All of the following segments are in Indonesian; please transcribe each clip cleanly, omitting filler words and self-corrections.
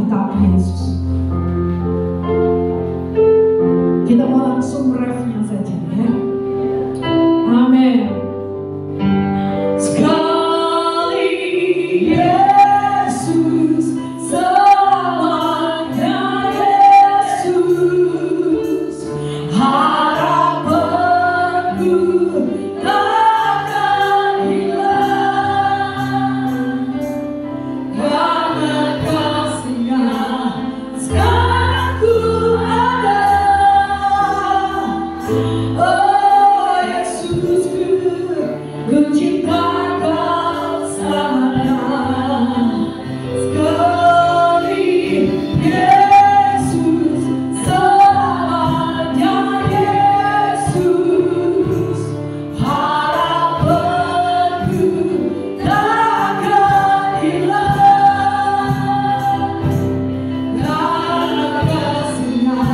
Alkitab Yesus. Kita mau langsung refnya saja ya. Amin. Sekali Yesus, selamanya Yesus, harapanku takkan hilang, karena kasih-Nya sekarang ku ada. Oh Yesusku, ku cinta Kau sangat. Sekali Yesus, selamanya Yesus, harapanku takkan hilang, karena kasih-Nya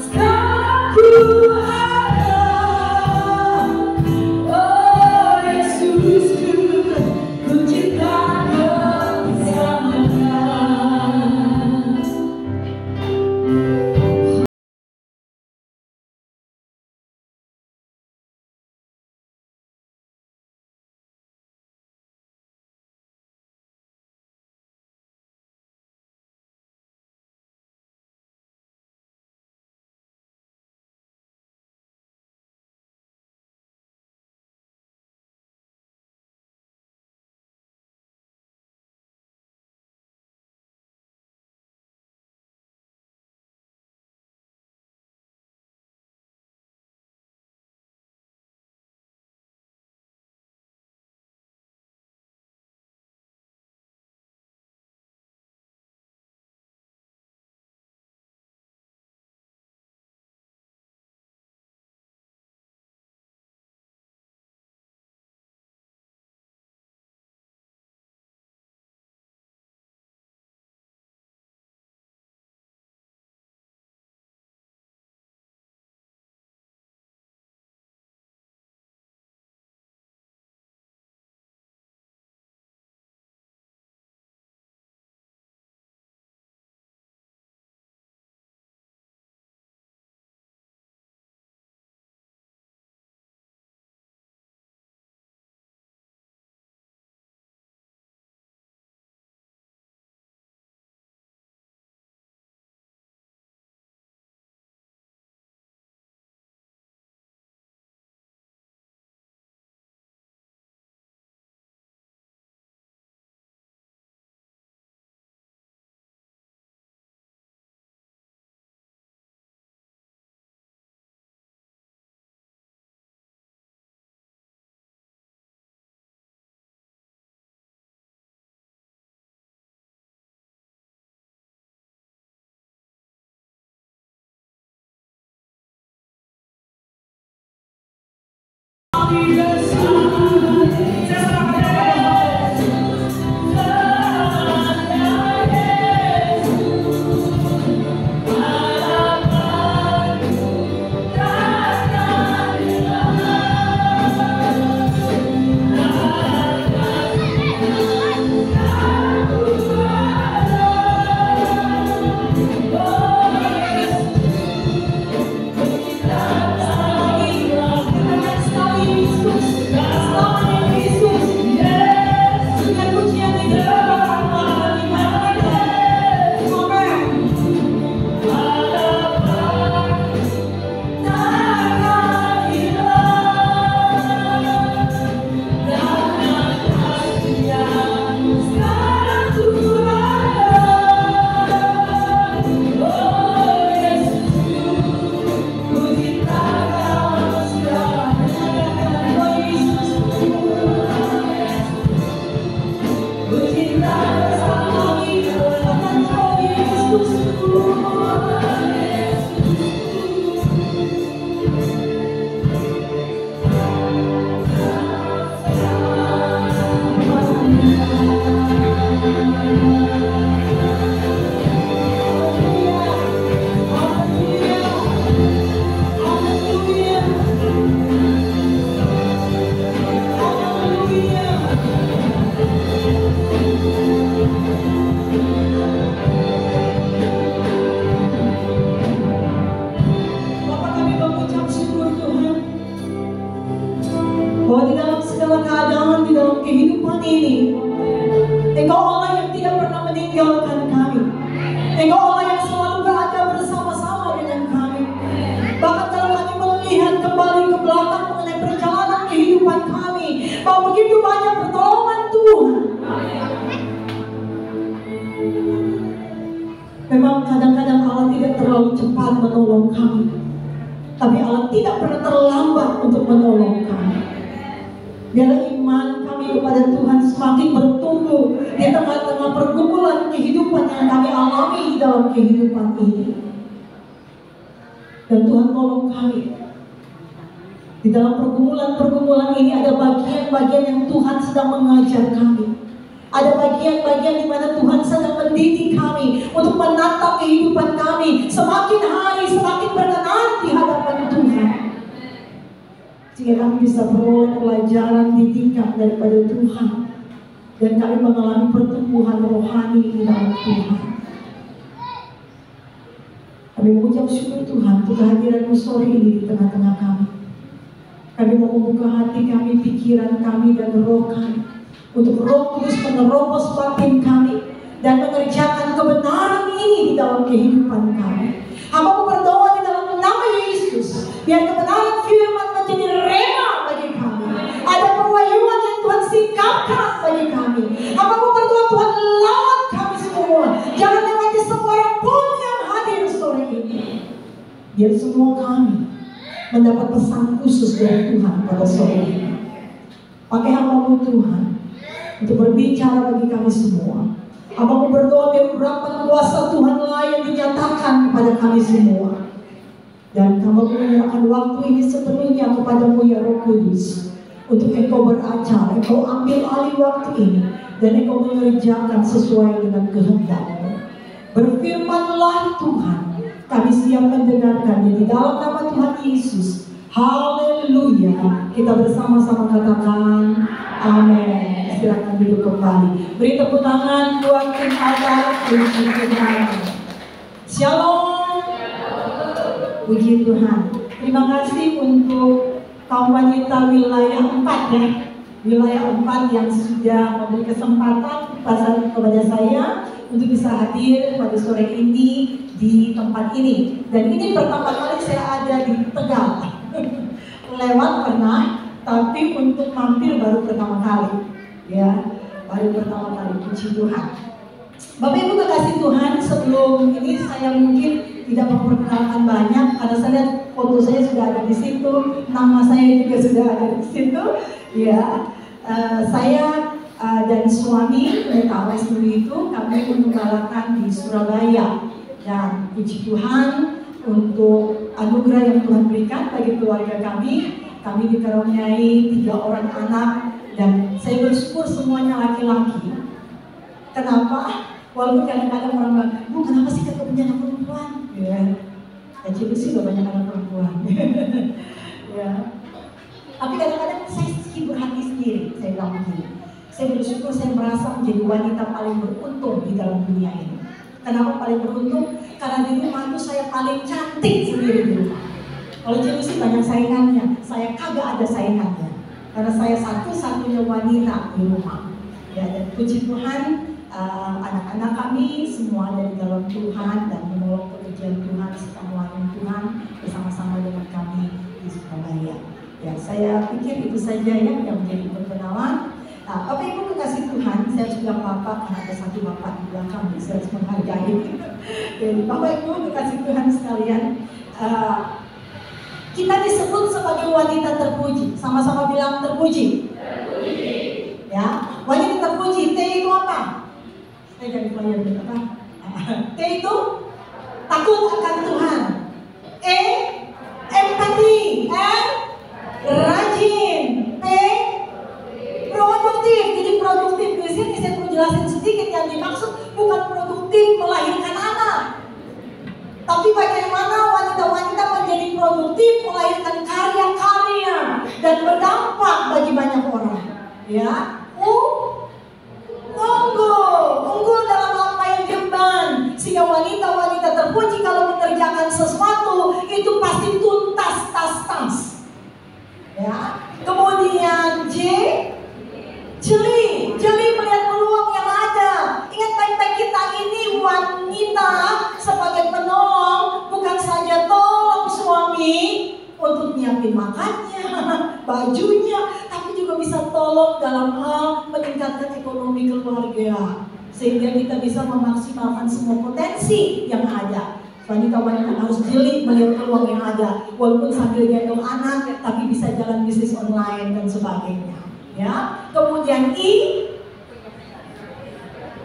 sekarang ku ada. Oh Yesusku, ku cinta Kau sangat. Yesus. kehidupan ini. Engkau Allah yang tidak pernah meninggalkan kami. Engkau Allah yang selalu berada bersama-sama dengan kami. Bahkan kalau kami melihat kembali ke belakang mengenai perjalanan kehidupan kami, bahwa begitu banyak pertolongan Tuhan. Memang kadang-kadang Allah tidak terlalu cepat menolong kami, tapi Allah tidak pernah terlambat untuk menolong kami. Biarlah iman kami kepada Tuhan semakin bertumbuh di tengah-tengah pergumulan kehidupan yang kami alami di dalam kehidupan ini. Dan Tuhan tolong kami. Di dalam pergumulan-pergumulan ini ada bagian-bagian yang Tuhan sedang mengajar kami. Ada bagian-bagian di mana Tuhan sedang mendidik kami untuk menatap kehidupan kami semakin hari semakin berkenan di hadapan Tuhan. Sehingga kami bisa beroleh pelajaran didikan daripada Tuhan, dan kami mengalami pertumbuhan rohani di dalam Tuhan. Kami mengucap syukur Tuhan untuk kehadiran-Mu sore ini di tengah-tengah kami. Kami mau membuka hati kami, pikiran kami, dan roh kami, untuk Roh Kudus menerobos batin kami dan mengerjakan kebenaran ini di dalam kehidupan kami. Hamba berdoa di dalam nama Yesus, biar kebenaran firman menjadi rema bagi kami. Ada perwayuan yang Tuhan singkapkan bagi kami. Hamba berdoa Tuhan lawan kami semua. Jangan lewati semua orang pun yang hadir sore ini. Biar semua kami mendapat pesan khusus dari Tuhan pada sore ini. Pakai hamba-Mu Tuhan untuk berbicara bagi kami semua. Hamba berdoa biar urapan kuasa Tuhan lah yang dinyatakan kepada kami semua. Dan hamba menyerahkan waktu ini sepenuhnya kepada-Mu ya Roh Kudus, untuk Engkau beracara, Engkau ambil alih waktu ini, dan Engkau mengerjakan sesuai dengan kehendak-Mu. Berfirmanlah Tuhan, kami siap mendengarkannya di dalam nama Tuhan Yesus. Haleluya. Kita bersama-sama katakan amin. Silakan duduk kembali. Beri tepuk tangan buat tim altar. Puji Tuhan. Shalom. Puji Tuhan. Terima kasih untuk kaum wanita wilayah 4 ya. Wilayah 4 yang sudah memberi kesempatan kepada saya untuk bisa hadir pada sore ini di tempat ini. Dan ini pertama kali saya ada di Tegal. Lewat pernah, tapi untuk mampir baru pertama kali. Ya, baru pertama kali. Puji Tuhan. Bapak Ibu kekasih Tuhan, sebelum ini saya mungkin tidak memperkenalkan banyak, karena saya lihat foto saya sudah ada di situ, nama saya juga sudah ada di situ. Ya, saya dan suami Pendeta Alex dulu itu kami menggalakan di Surabaya. Dan puji Tuhan untuk anugerah yang Tuhan berikan bagi keluarga kami. Kami dikaruniai 3 orang anak, dan saya bersyukur semuanya laki-laki. Kenapa? Walaupun kadang-kadang orang bilang, Bu, kenapa sih kagak punya anak perempuan? Ya, kecil sih gak banyak anak perempuan. Ya. Tapi kadang-kadang saya hibur hati sendiri. Saya bilang begini, saya bersyukur saya merasa menjadi wanita paling beruntung di dalam dunia ini. Kenapa paling beruntung? Karena di rumah itu saya paling cantik sendiri di rumah. Kalau cewek sih banyak saingannya, saya kagak ada saingannya. Karena saya satu-satunya wanita di rumah. Ya, dan puji Tuhan, anak-anak kami semua ada di dalam Tuhan dan menolong pekerjaan Tuhan serta melayani Tuhan bersama-sama dengan kami di Surabaya. Ya, saya pikir itu saja yang menjadi perkenalan. Nah, Bapak Ibu kekasih Tuhan, saya sudah bapak, karena ada satu bapak di belakang, saya harus menghargai. Jadi Bapak Ibu kekasih Tuhan sekalian, kita disebut sebagai wanita terpuji. Sama-sama bilang terpuji. Terpuji. Ya, wanita terpuji. T itu apa? Saya jadi pelayan apa? T itu takut akan Tuhan. E, empati. R, rajin. P, produktif. Jadi produktif di sini saya perlu jelasin sedikit, yang dimaksud bukan produktif melahirkan anak, tapi bagaimana wanita-wanita menjadi produktif melahirkan karya-karya dan berdampak bagi banyak orang. Ya, unggul dalam apa yang diemban, sehingga wanita-wanita terpuji kalau mengerjakan sesuatu itu pasti tuntas tas. Ya, kemudian J, Jeli melihat peluang yang ada. Ingat baik-baik, kita ini wanita sebagai penolong, bukan saja tolong suami untuk nyiapin makannya, bajunya, tapi juga bisa tolong dalam hal meningkatkan ekonomi keluarga. Sehingga kita bisa memaksimalkan semua potensi yang ada. Wanita-wanita harus jeli melihat peluang yang ada, walaupun sambil gendong anak, tapi bisa jalan bisnis online dan sebagainya. Ya, kemudian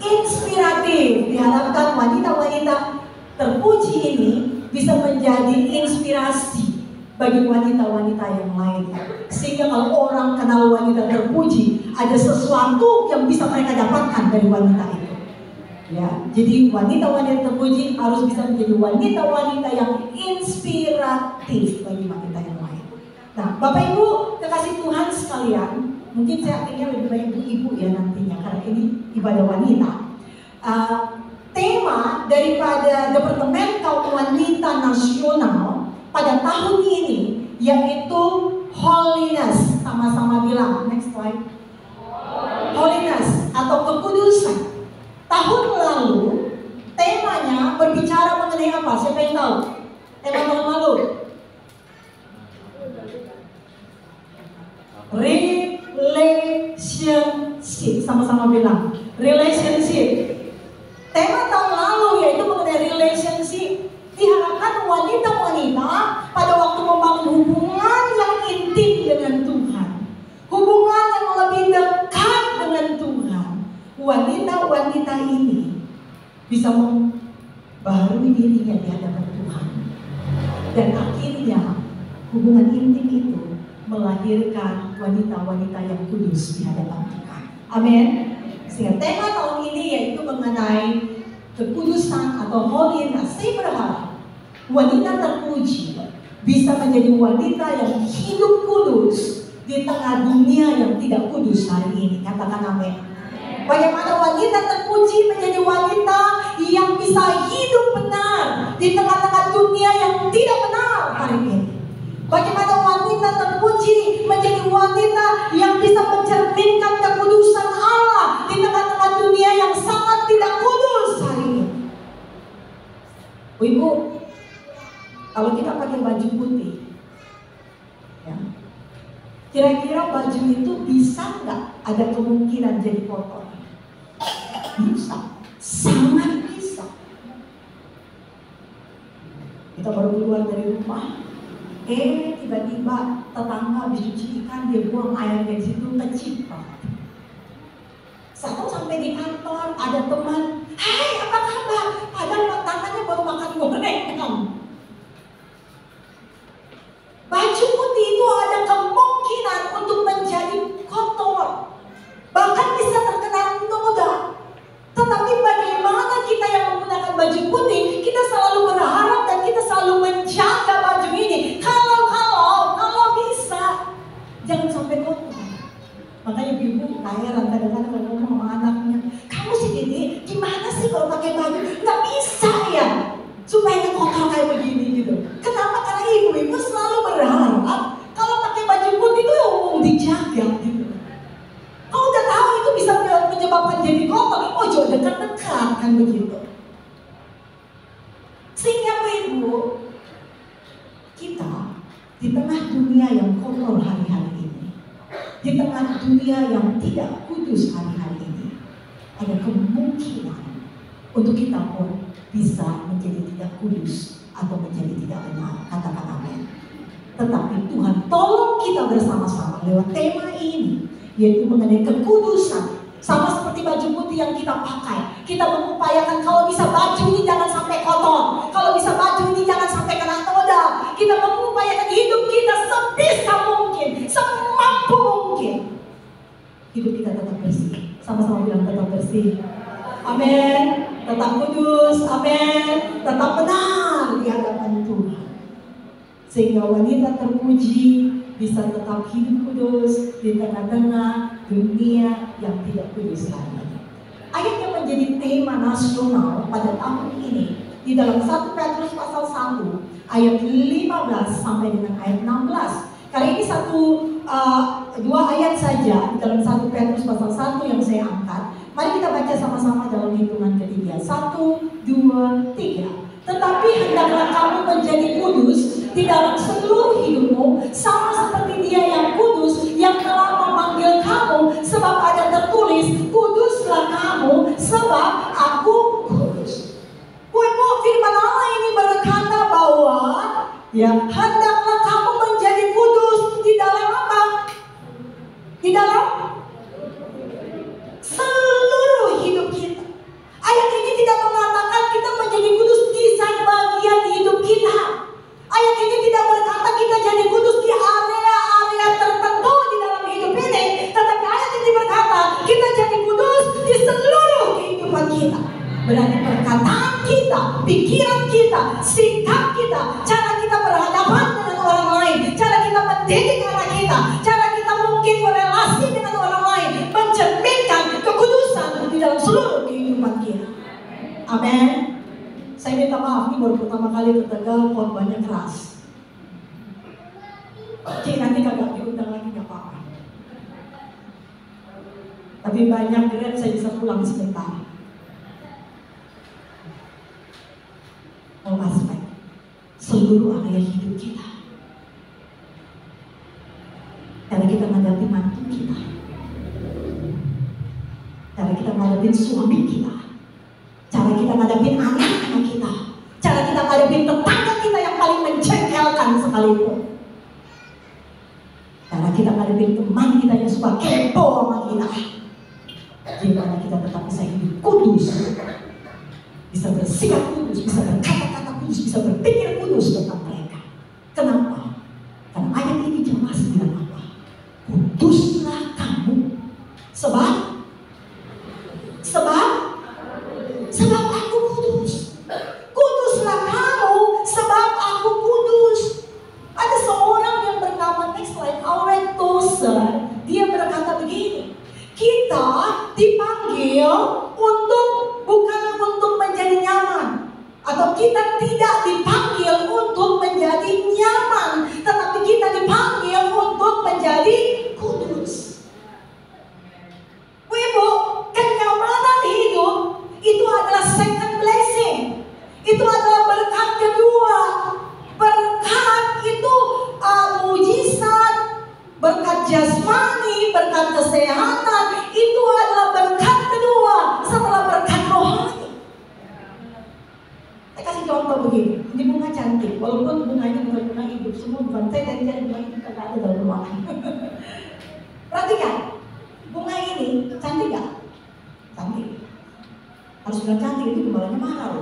inspiratif. Diharapkan wanita-wanita terpuji ini bisa menjadi inspirasi bagi wanita-wanita yang lainnya. Sehingga kalau orang kenal wanita terpuji, ada sesuatu yang bisa mereka dapatkan dari wanita itu. Ya, jadi wanita-wanita terpuji harus bisa menjadi wanita-wanita yang inspiratif bagi wanita yang lain. Nah, Bapak Ibu kekasih Tuhan sekalian, mungkin saya akhirnya lebih banyak ibu-ibu ya nantinya, karena ini ibadah wanita. Tema daripada Departemen Kaum Wanita Nasional pada tahun ini yaitu holiness. Sama-sama bilang, next slide. Holiness atau kekudusan. Tahun lalu temanya berbicara mengenai apa? Siapa yang tahu? Tema tahun lalu? Relationship. Sama-sama bilang relationship. Tema tahun lalu yaitu mengenai relationship. Diharapkan wanita-wanita pada waktu membangun hubungan yang intim dengan Tuhan, hubungan yang lebih dekat dengan Tuhan, wanita-wanita ini bisa membaharui dirinya di hadapan Tuhan. Dan akhirnya hubungan intim itu melahirkan wanita-wanita yang kudus di hadapan Tuhan. Amin. Sehingga tema tahun ini yaitu mengenai kekudusan atau holiness. Saya berharap wanita terpuji bisa menjadi wanita yang hidup kudus di tengah dunia yang tidak kudus hari ini. Katakan amin. Bagaimana wanita terpuji menjadi wanita yang bisa hidup benar di tengah-tengah dunia yang tidak benar hari ini. Bagaimana wanita terpuji menjadi wanita yang bisa mencerminkan kekudusan Allah di tengah-tengah dunia yang sangat tidak kudus hari ini. Ibu, kalau kita pakai baju putih, ya, kira-kira baju itu bisa nggak ada kemungkinan jadi kotor? Bisa, sangat bisa. Kita baru keluar dari rumah, tiba-tiba tetangga habis cuci ikan, dia buang air dari situ, keciprot. Satu sampai di kantor, ada teman, hai apa kabar? Padahal tangannya baru makan gorengan. Baju putih itu ada kemungkinan untuk menjadi kotor, bahkan bisa terkena noda. Tetapi bagaimana kita yang menggunakan baju putih, kita selalu berharap dan kita selalu menjaga baju ini. Kalau bisa, jangan sampai kotor. Makanya ibu heran kadang-kadang kalau ngomong sama anaknya, kamu sih Dede, gimana sih kalau pakai baju? Nggak bisa ya, supaya nggak kotor kayak begini gitu. Kenapa? Karena ibu-ibu selalu berharap kalau pakai baju putih itu ya dijaga gitu. Kalau udah tahu itu bisa menyebabkan jadi kotor, oh jauh dekat-dekat kan begitu. Sehingga ibu, kita di tengah dunia yang kotor hari-hari ini, di tengah dunia yang tidak kudus hari-hari ini, ada kemungkinan untuk kita pun bisa menjadi tidak kudus atau menjadi tidak benar. Katakan amin. Tetapi Tuhan tolong kita bersama-sama lewat tema ini, yaitu mengenai kekudusan. Sama seperti baju putih yang kita pakai, kita mengupayakan kalau bisa baju ini jangan sampai kotor, kalau bisa baju ini jangan sampai kena noda. Kita mengupayakan hidup kita sebisa mungkin, semampu mungkin, hidup kita tetap bersih. Sama-sama bilang tetap bersih. Amin. Tetap kudus. Amin. Tetap benar di hadapan Tuhan. Sehingga wanita terpuji bisa tetap hidup kudus di tengah-tengah dunia yang tidak kudus lagi. Ayat yang menjadi tema nasional pada tahun ini di dalam 1 Petrus pasal 1 ayat 15 sampai dengan ayat 16. Kali ini dua ayat saja di dalam 1 Petrus pasal 1 yang saya angkat. Mari kita baca sama-sama dalam hitungan ketiga. 1, 2, 3. Tetapi hendaklah kamu menjadi kudus di dalam seluruh hidupmu, sama seperti Dia yang kudus yang telah memanggil kamu, sebab ada tertulis, kuduslah kamu sebab aku kudus. Bu, firman Allah ini berkata bahwa hendaklah kamu menjadi kudus di dalam apa? Di dalam seluruh hidup kita. Ayat ini tidak mengatakan kita menjadi kudus di bagian hidup kita. Ayat ini tidak berkata kita jadi kudus di area-area tertentu di dalam hidup ini. Tetapi ayat ini berkata kita jadi kudus di seluruh kehidupan kita. Berarti perkataan kita, pikiran kita, sikap kita, cara kita berhadapan dengan orang lain, cara kita mendidik anak kita, cara kita mungkin berelasi dengan orang lain, mencerminkan kekudusan di dalam seluruh kehidupan kita. Amin. Saya minta maaf, ini baru pertama kali ke Tegal, khotbahnya keras. Oke, nanti kagak diundang lagi, gak apa-apa. Tapi banyak keren saya bisa pulang sebentar. All aspek, seluruh area hidup kita. Cara kita menghadapi mantu kita, cara kita menghadapi suami kita, cara kita menghadapi anak-anak kita, cara kita menghadapi tetangga kita yang paling menjengkelkan sekalipun, cara kita menghadapi teman kita yang suka kepo sama kita. Gimana kita tetap bisa hidup kudus, bisa bersikap kudus, bisa berkata-kata kudus, bisa berpikir kudus tentang mereka. Kenapa? Karena ayat ini jelas bilang apa? Kuduslah kamu sebab aku kudus. Kuduslah kamu sebab aku kudus. Ada seorang yang bernama next slide, Aurel Tozer. Dia berkata begini, kita dipanggil bukan untuk menjadi nyaman, atau kita tidak dipanggil untuk menjadi nyaman, tetapi kita dipanggil untuk menjadi kudus. Ibu, kenyamanan hidup itu adalah second blessing. Itu adalah berkat kedua. Berkat itu mujizat, berkat jasmani, berkat kesehatan, itu adalah berkat kedua setelah berkat rohani. Saya kasih contoh begini, ini bunga cantik, walaupun bunga ini bukan bunga hidup, semua bukan saya dari jadi bunga ini tidak ada dalam ruangan. Perhatikan, bunga ini cantik gak? Cantik. Harus bilang cantik, itu gembalanya mahal.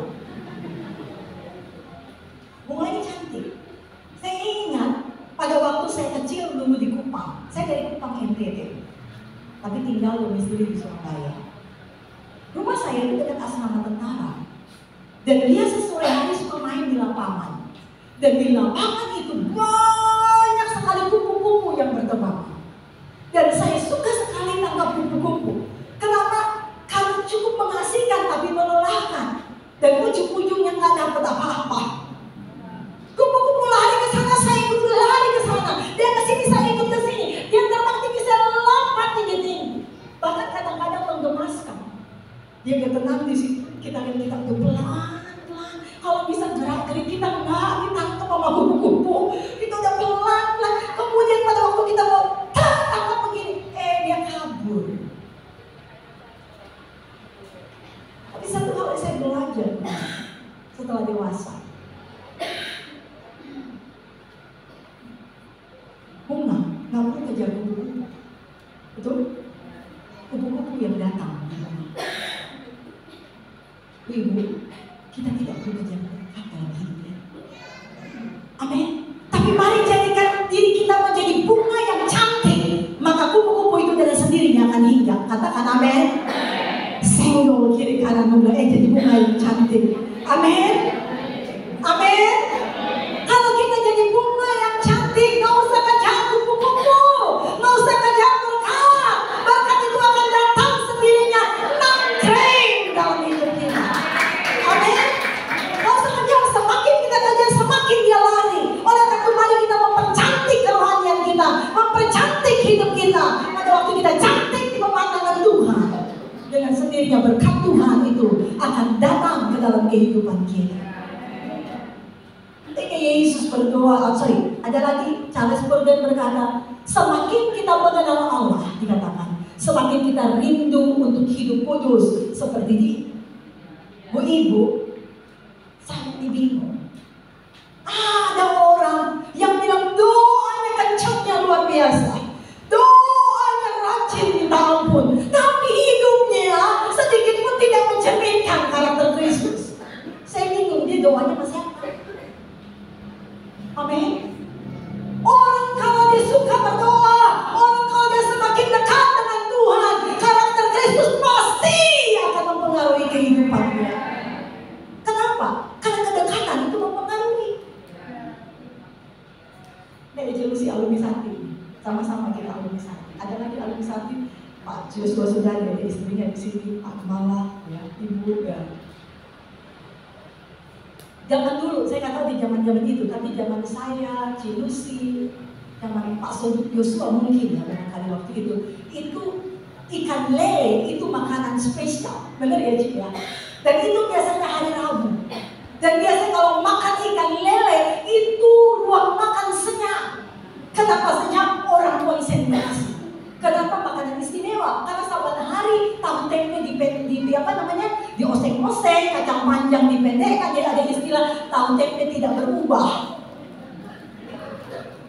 Bunga ini cantik. Saya ingat pada waktu saya kecil dulu di Kupang. Saya dari Kupang NTT, tapi tinggal domisili di Surabaya. Rumah saya itu dekat asrama tentara. Dan dia sore hari suka main di lapangan. Dan di lapangan itu banyak sekali kupu-kupu yang bertebaran. Dan saya suka sekali tangkap kupu-kupu. Kenapa? Karena cukup mengasihkan tapi melelahkan. Dan ujung-ujungnya nggak dapat apa-apa. Kupu-kupu lari ke sana, saya ikut lari ke sana. Dia ke sini, saya ikut ke sini. Dia terbang tinggi, saya lompat tinggi-tinggi. Bahkan kadang-kadang menggemaskan. Dia gak tenang di situ. Kita pelan-pelan. Kalau bisa gerak-gerik kita nggak ditangkap sama kupu-kupu. Kita udah pelan-pelan. Kemudian pada waktu kita mau tangkap begini, dia kabur. Tapi satu hal yang saya belajar setelah dewasa. Bunga nggak perlu kejar kupu-kupu. Betul? Kupu-kupu yang datang. Ibu, kita tidak perlu kejar berkat dalam hidupnya. Amin. Tapi mari jadikan diri kita menjadi bunga yang cantik, maka kupu-kupu itu dengan sendirinya akan hinggap. Katakan amin. Senggol kiri kanan bunga, jadi bunga yang cantik. Amin. Amin. Kalau kita jadi bunga yang cantik, nggak usah kejar kupu-kupu, nggak usah kejar berkat. Berkat itu akan datang sendirinya, nangkring dalam hidup kita. Amin. Nggak usah kejar, semakin kita kejar, semakin dia lari. Oleh karena itu mari kita mempercantik kerohanian sendirinya berkat Tuhan itu akan datang ke dalam kehidupan kita. Ketika Yesus berdoa, ada lagi Charles Spurgeon berkata, semakin kita mengenal Allah, dikatakan, semakin kita rindu untuk hidup kudus seperti dia. Bu Ibu, saya bingung. Ada orang yang bilang doanya kencangnya luar biasa, doanya rajin minta ampun, tapi hidupnya sedikit pun tidak mencerminkan karakter Kristus. Saya bingung, dia doanya masih apa? Amin. Orang kalau dia suka berdoa, orang kalau dia semakin dekat dengan Tuhan, karakter Kristus pasti akan mempengaruhi kehidupannya. Kenapa? Karena kedekatan itu mempengaruhi. Ini Jelusi alumni Sakti, sama-sama kita alumni Sakti. Ada lagi alumni Sakti, Pak Joshua sudah ada istrinya di sini, Pak Kemala, ya, Ibu, ya. Zaman dulu, saya nggak tahu di zaman itu, tapi zaman saya, Jelusi, zaman Pak Joshua mungkin ya barangkali waktu itu ikan lele itu makanan spesial, benar ya Cik ya? Dan itu biasanya hari Rabu. Dan biasanya kalau makan ikan lele itu ruang makan senyap. Kenapa senyap? Orang konsentrasi. Kenapa makanan istimewa? Karena saban hari tahu tempe di oseng-oseng, kacang panjang dipendekkan, jadi ada istilah tahu tempe tidak berubah.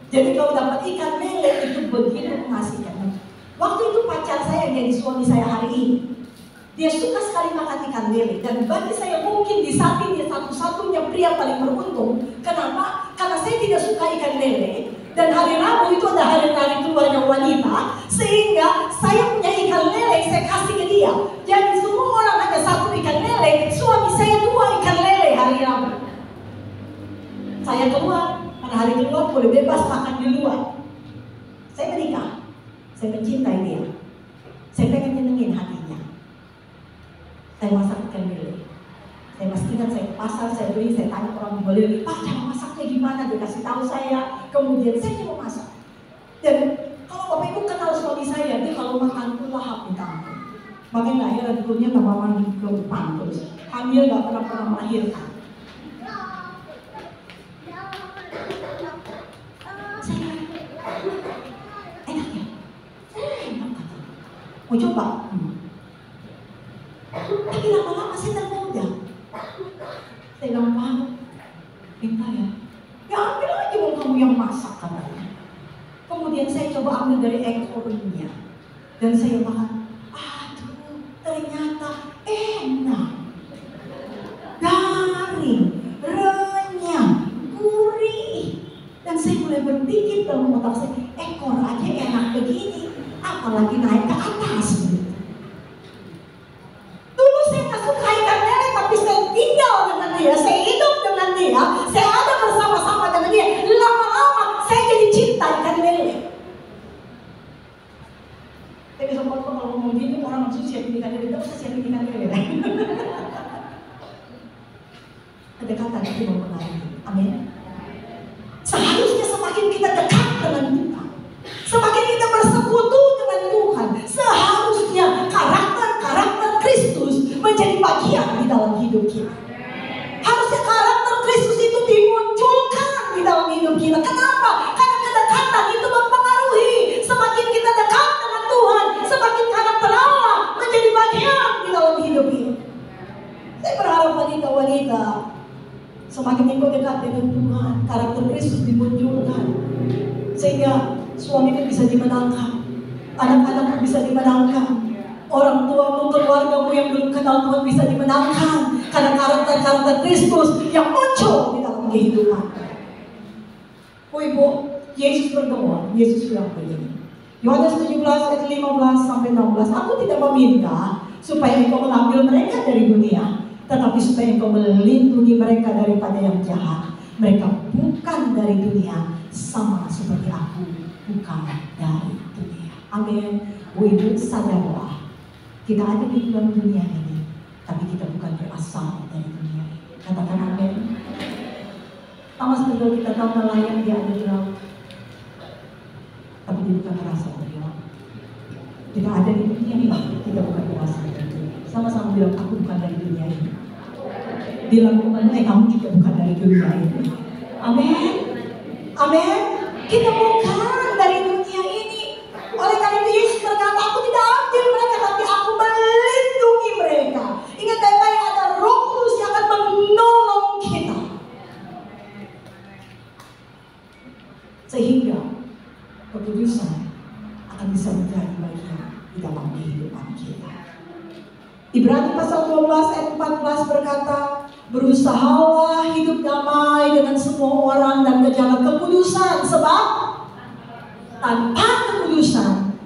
Jadi kalau dapat ikan lele itu begitu mengasihkan. Waktu itu pacar saya yang jadi suami saya hari ini, dia suka sekali makan ikan lele, dan bagi saya mungkin di saat ini satu-satunya pria paling beruntung. Kenapa? Karena saya tidak suka ikan lele, dan hari Rabu itu ada hari-hari keluarga wanita, sehingga saya punya ikan lele, saya kasih ke dia. Jadi semua orang hanya satu ikan lele, suami saya 2 ikan lele hari Rabu. Saya keluar, karena hari keluar boleh bebas makan di luar. Saya menikah, saya mencintai dia, saya pengen nyenengin hatinya. Saya masak ikan lele. Saya masih ingat, saya ke pasar, saya beli, saya tanya orang boleh, Pak cara masaknya gimana? Dia kasih tahu saya. Kemudian saya coba masak. Dan kalau Bapak Ibu kenal suami saya, dia kalau makan tuh lahap minta ampun. Makanya nggak heran dulunya tambah mandi ke depan terus. Hamil nggak pernah melahirkan. Saya enak ya? Enak kata. Mau coba? Tapi lama-lama saya tergoda. Saya bilang, Pak, minta ya. Ya ambil aja mau kamu yang masak katanya. Kemudian saya coba ambil dari ekornya. Dan saya makan. Aduh, ternyata enak. Garing, renyah, gurih. Dan saya mulai berpikir dalam otak saya, ekor aja enak begini, apalagi naik ke atas. Dulu saya nggak suka ikan lele, tapi saya tinggal dengan dia, saya hidup dengan dia, saya ada bersama-sama dengan dia. Lama-lama saya jadi cinta ikan lele. Tapi kalau ngomong gini orang langsung siapin ikan lele, terus saya siapin ikan lele. Kedekatan itu mempengaruhi. Amin. Seharusnya semakin kita dekat dengan Tuhan, semakin kita bersekutu dengan Tuhan, seharusnya karakter Kristus menjadi bagian di dalam hidup kita. Harusnya karakter Kristus itu dimunculkan di dalam hidup kita. Kenapa? Karena kedekatan itu mempengaruhi. Semakin kita dekat dengan Tuhan, semakin karakter Allah menjadi bagian di dalam hidup kita. Saya berharap wanita-wanita semakin ikut dekat dengan Tuhan, karakter Kristus dimunculkan, sehingga suamimu bisa dimenangkan, anak-anakmu bisa dimenangkan, orang tuamu, keluargamu yang belum kenal Tuhan bisa dimenangkan, karena karakter Kristus yang muncul di dalam kehidupan. Oh Ibu, Yesus berdoa, Yesus bilang begini, Yohanes 17 ayat 15 sampai 16, aku tidak meminta supaya engkau mengambil mereka dari dunia, tetapi supaya engkau melindungi mereka daripada yang jahat. Mereka bukan dari dunia, sama seperti aku bukan dari dunia. Amin. Bu Ibu, sadarlah, kita ada di dalam dunia ini, tapi kita bukan berasal dari dunia ini. Katakan amin. Sama seperti kita tahu nelayan dia ada di laut, tapi dia bukan berasal dari laut. Kita ada di dunia ini, kita bukan berasal dari dunia. Sama bilang, aku bukan dari dunia ini. Bilang temanmu, kamu juga bukan dari dunia ini. Amin. Amin. Kita bukan dari dunia ini. Oleh karena itu Yesus berkata, aku tidak ambil mereka, tapi aku melindungi mereka. Ingat baik-baik, ada Roh Kudus yang akan menolong kita. Sehingga kekudusan akan bisa menjadi bagian di dalam kehidupan kita. Ibrani pasal 12 ayat 14 berkata, berusahalah hidup damai dengan semua orang dan kejar kekudusan, sebab tanpa kekudusan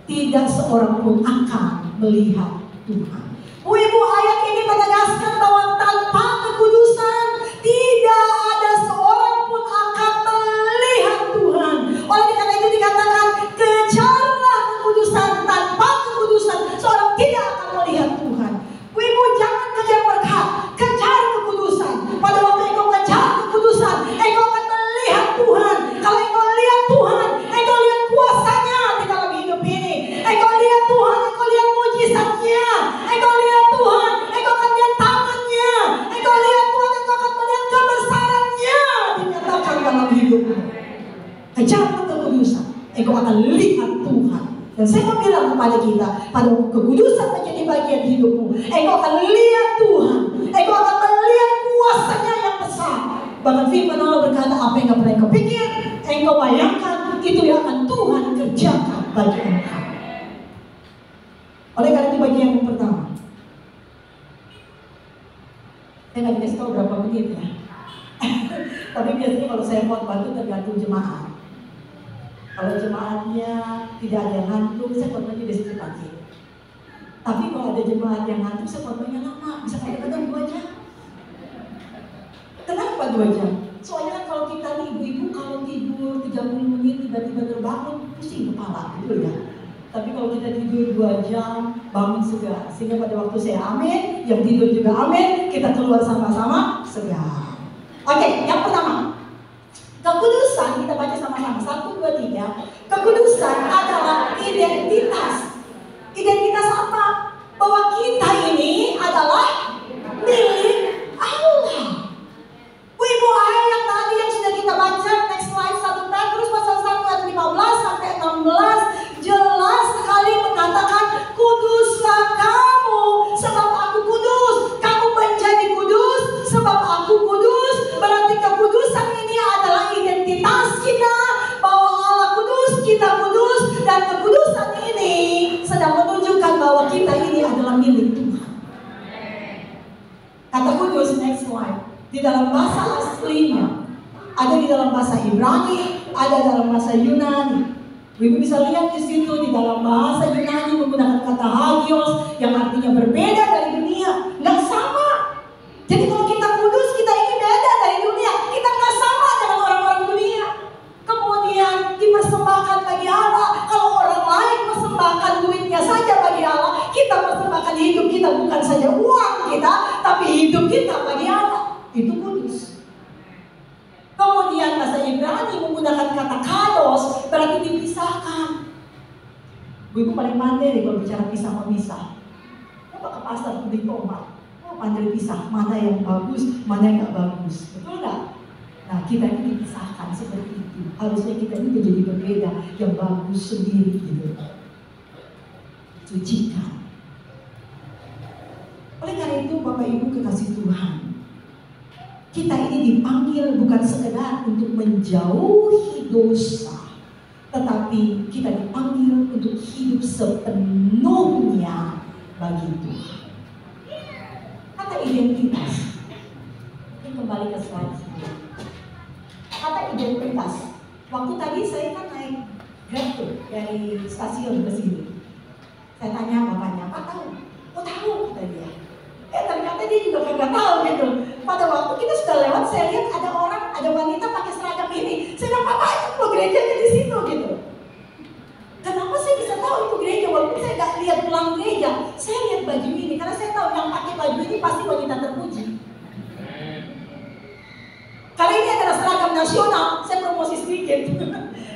tidak seorang pun akan melihat Tuhan. Ibu, ayat ini menegaskan bahwa tanpa kekudusan tidak ada seorang pun akan melihat Tuhan. Oleh karena itu dikatakan, kejarlah kekudusan, tanpa kekudusan seorang tidak akan melihat Tuhan. Ibu, jangan kejar berkat, kejar kekudusan. Pada waktu engkau kejar kekudusan, engkau akan melihat Tuhan. Kalau engkau lihat Tuhan, engkau lihat kuasanya di dalam hidup ini. Engkau lihat Tuhan, engkau lihat mujizatnya. Engkau lihat Tuhan, engkau akan lihat tangannya. Engkau lihat Tuhan, engkau akan melihat kebesarannya dinyatakan dalam hidupmu. Kejar kekudusan, engkau akan lihat Tuhan. Dan saya mau bilang kepada kita, pada kekudusan menjadi bagian hidupmu, engkau akan lihat Tuhan, engkau akan melihat kuasanya yang besar. Bahkan firman Allah berkata, apa yang pernah engkau pikir, engkau bayangkan, itu yang akan Tuhan kerjakan bagi engkau. Oleh karena itu bagian yang pertama, saya nggak dikasih tahu berapa menit ya. Tapi biasanya kalau saya khotbah itu tergantung jemaat. Kalau jemaatnya tidak ada yang ngantuk, saya khotbahnya bisa cepat. Tapi kalau ada jemaat yang ngantuk, saya khotbahnya lama, bisa kadang-kadang 2 jam. Kenapa 2 jam? Soalnya kan kalau kita nih ibu-ibu kalau tidur 30 menit tiba-tiba terbangun, pusing kepala, gitu ya. Tapi kalau kita tidur 2 jam, bangun segar. Sehingga pada waktu saya amin, yang tidur juga amin, kita keluar sama-sama segar. Oke, yang pertama, kekudusan, kita baca sama-sama, 1, 2, 3. Kekudusan adalah identitas. Identitas apa? Bahwa kita ini adalah milik Allah. Ibu, ayat tadi yang sudah kita baca, next slide, 1 Petrus pasal 1 ayat 15 sampai 16, jelas sekali mengatakan, kuduslah kamu sebab aku kudus. Kamu menjadi kudus sebab aku kudus. Berarti kekudusan ini adalah identitas kita, bahwa Allah kudus, kita kudus, dan kekudusan ini sedang menunjukkan bahwa kita ini adalah milik Tuhan. Kata kudus, next slide, di dalam bahasa aslinya, ada di dalam bahasa Ibrani, ada dalam bahasa Yunani. Ibu bisa lihat di situ, di dalam bahasa Yunani menggunakan kata hagios yang artinya berbeda dari dunia, nggak sama. Jadi kalau kita kudus, kita ini beda dari dunia, kita nggak sama dengan orang-orang dunia. Kemudian dipersembahkan bagi Allah. Kalau orang lain persembahkan duitnya saja bagi Allah, kita persembahkan hidup kita, bukan saja uang kita, tapi hidup kita bagi Allah. Itu kudus. Kemudian bahasa Ibrani menggunakan kata kados, berarti dipisahkan. Ibu paling pandai deh kalau bicara pisah memisah. Coba ke pasar beli tomat, pandai pisah mana yang bagus, mana yang nggak bagus, betul nggak? Nah, kita ini dipisahkan seperti itu. Harusnya kita ini menjadi berbeda, yang bagus sendiri gitu. Sucikan. Oleh karena itu, Bapak Ibu kekasih Tuhan, kita ini dipanggil bukan sekedar untuk menjauhi dosa, tetapi kita dipanggil untuk hidup sepenuhnya bagi Tuhan. Kata identitas, ini kembali ke slide sebelumnya. Kata identitas, waktu tadi saya kan naik Grab tuh dari stasiun ke sini. Saya tanya bapaknya, "Pak tahu?" "Oh tahu," kata dia. Ternyata dia juga nggak tahu gitu. Pada waktu kita sudah lewat, saya lihat ada orang, ada wanita pakai seragam ini. Saya bilang, "Papa itu mau gerejanya di situ," gitu. Kenapa saya bisa tahu itu gereja? Walaupun saya nggak lihat pulang gereja, saya lihat baju ini karena saya tahu yang pakai baju ini pasti wanita terpuji. Kali ini adalah seragam nasional, saya promosi sedikit.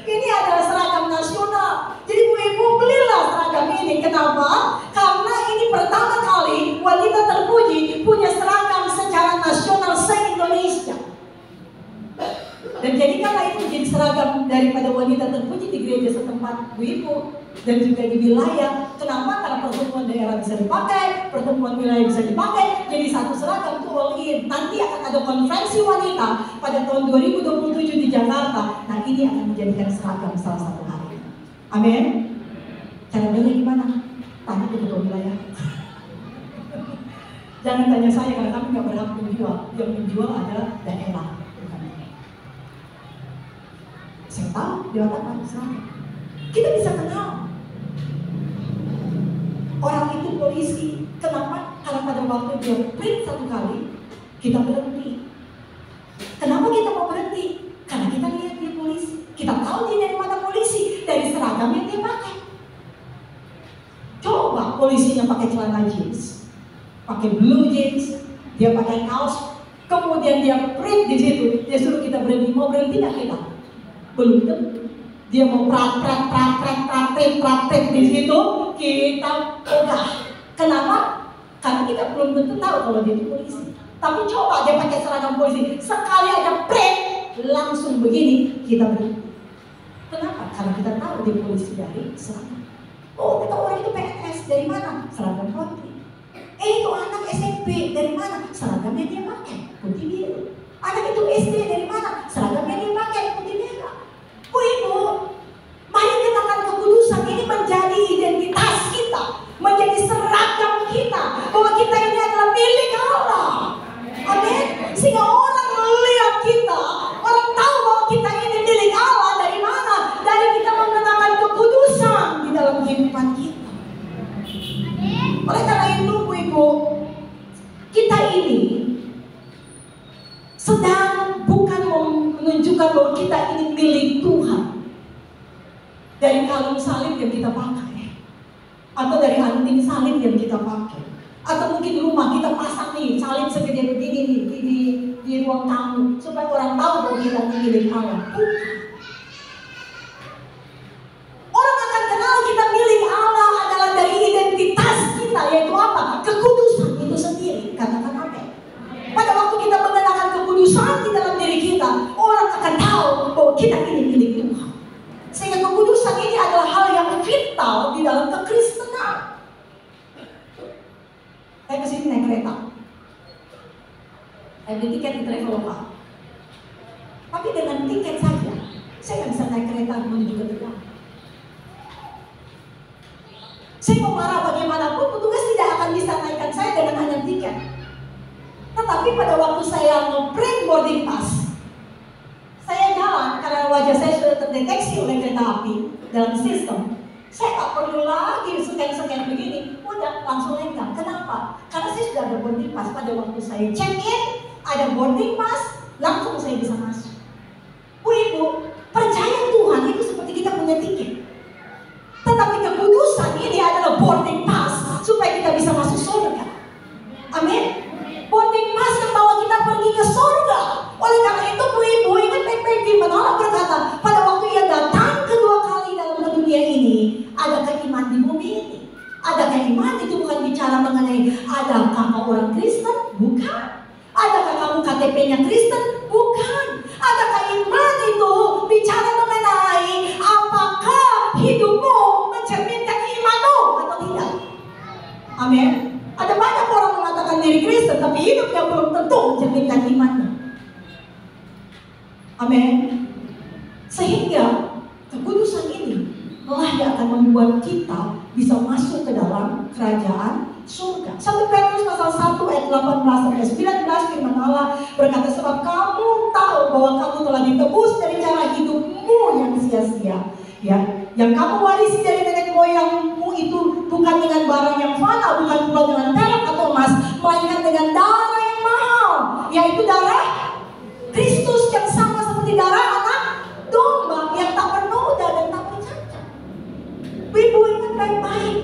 Ini adalah seragam nasional. Jadi Bu Ibu belilah seragam ini. Kenapa? Karena ini pertama kali wanita tempat Bu Ibu dan juga di wilayah. Kenapa? Karena pertemuan daerah bisa dipakai, pertemuan wilayah bisa dipakai, jadi satu seragam itu all in. Nanti akan ada konferensi wanita pada tahun 2027 di Jakarta. Nah ini akan menjadikan seragam salah satu hari. Amin. Cara beli gimana? Tanya ke ketua wilayah. Jangan tanya saya karena kami nggak berhak menjual. Yang menjual adalah daerah. Saya tahu di otak Pak Islam. Kita bisa kenal orang itu polisi. Kenapa? Karena pada waktu dia print satu kali, kita berhenti. Kenapa kita mau berhenti? Karena kita lihat dia polisi. Kita tahu dia dari mana polisi, dari seragam yang dia pakai. Coba polisinya pakai celana jeans, pakai blue jeans, dia pakai kaos, kemudian dia print di situ, dia suruh kita berhenti. Mau berhenti nggak kita? Belum tentu. Dia mau praktek di situ, kita udah. Kenapa? Karena kita belum tentu tahu kalau dia itu polisi. Tapi coba dia pakai seragam polisi, sekali aja print, langsung begini, kita berhenti. Kenapa? Karena kita tahu dia polisi dari seragam. Oh, kita orang itu PNS, dari mana? Seragam putih. Itu anak SMP, dari mana? Seragamnya dia pakai, putih biru. Anak itu SD, dari mana? Seragamnya dia pakai, putih merah. Bu Ibu, mari kenakan kekudusan ini menjadi identitas kita, menjadi seragam kita, bahwa kita ini adalah milik Allah. Amin. Sehingga orang melihat kita, orang tahu bahwa kita ini milik Allah. Dari mana? Dari kita mengenakan kekudusan di dalam kehidupan kita. Oleh karena itu Bu Ibu, kita ini sedang bukan menunjukkan bahwa kita ini milik Tuhan dari kalung salib yang kita pakai, atau dari anting salib yang kita pakai, atau mungkin rumah kita pasang nih salib segede begini di ruang tamu supaya orang tahu bahwa kita ini milik Allah. Orang akan kenal kita milik Allah adalah dari identitas kita, yaitu apa? Kekudusan itu sendiri. Katakan amin. Pada waktu kita mengenakan kekudusan di dalam diri kita, orang akan tahu bahwa kita ini milik Tuhan. Sehingga kekudusan ini adalah hal yang vital di dalam kekristenan. Saya kesini naik kereta. Saya beli tiket di Traveloka. Tapi dengan tiket saja, saya nggak bisa naik kereta menuju ke Tegal. Saya mau marah bagaimanapun, petugas tidak akan bisa naikkan saya dengan hanya tiket. Tetapi pada waktu saya nge-print boarding pass, saya jalan karena wajah saya sudah terdeteksi oleh kereta api dalam sistem. Saya tak perlu lagi scan begini, udah langsung lengkap. Kenapa? Karena saya sudah ada boarding pass. Pada waktu saya check in, ada boarding pass, langsung saya bisa masuk. Bu Ibu, percaya Tuhan itu seperti kita punya tiket. Tetapi kekudusan ini adalah boarding pass supaya kita bisa masuk surga. Amin. Boarding pass yang bawa kita pergi ke surga. Oleh karena itu Bu Ibu, ingat baik-baik firman Allah berkata, pada waktu ia datang kedua kali dalam dunia ini, adakah iman di bumi ini? Adakah iman itu bukan bicara mengenai adakah kamu orang Kristen? Bukan. Adakah kamu KTP-nya Kristen? Bukan. Adakah iman itu bicara mengenai apakah hidupmu mencerminkan imanmu atau tidak? Amin. Ada banyak orang mengatakan diri Kristen, tapi hidupnya belum tentu mencerminkan imannya. Amin. Sehingga kekudusan ini lah yang akan membuat kita bisa masuk ke dalam kerajaan surga. 1 Petrus pasal 1 ayat 18 sampai 19 firman Allah berkata, sebab kamu tahu bahwa kamu telah ditebus dari cara hidupmu yang sia-sia, ya, yang kamu warisi dari nenek moyangmu itu bukan dengan barang yang fana, bukan pula dengan perak atau emas, melainkan dengan darah yang mahal, yaitu darah Kristus yang sama seperti darah anak domba yang tak bernoda dan tak bercacat. Ibu ingat baik-baik,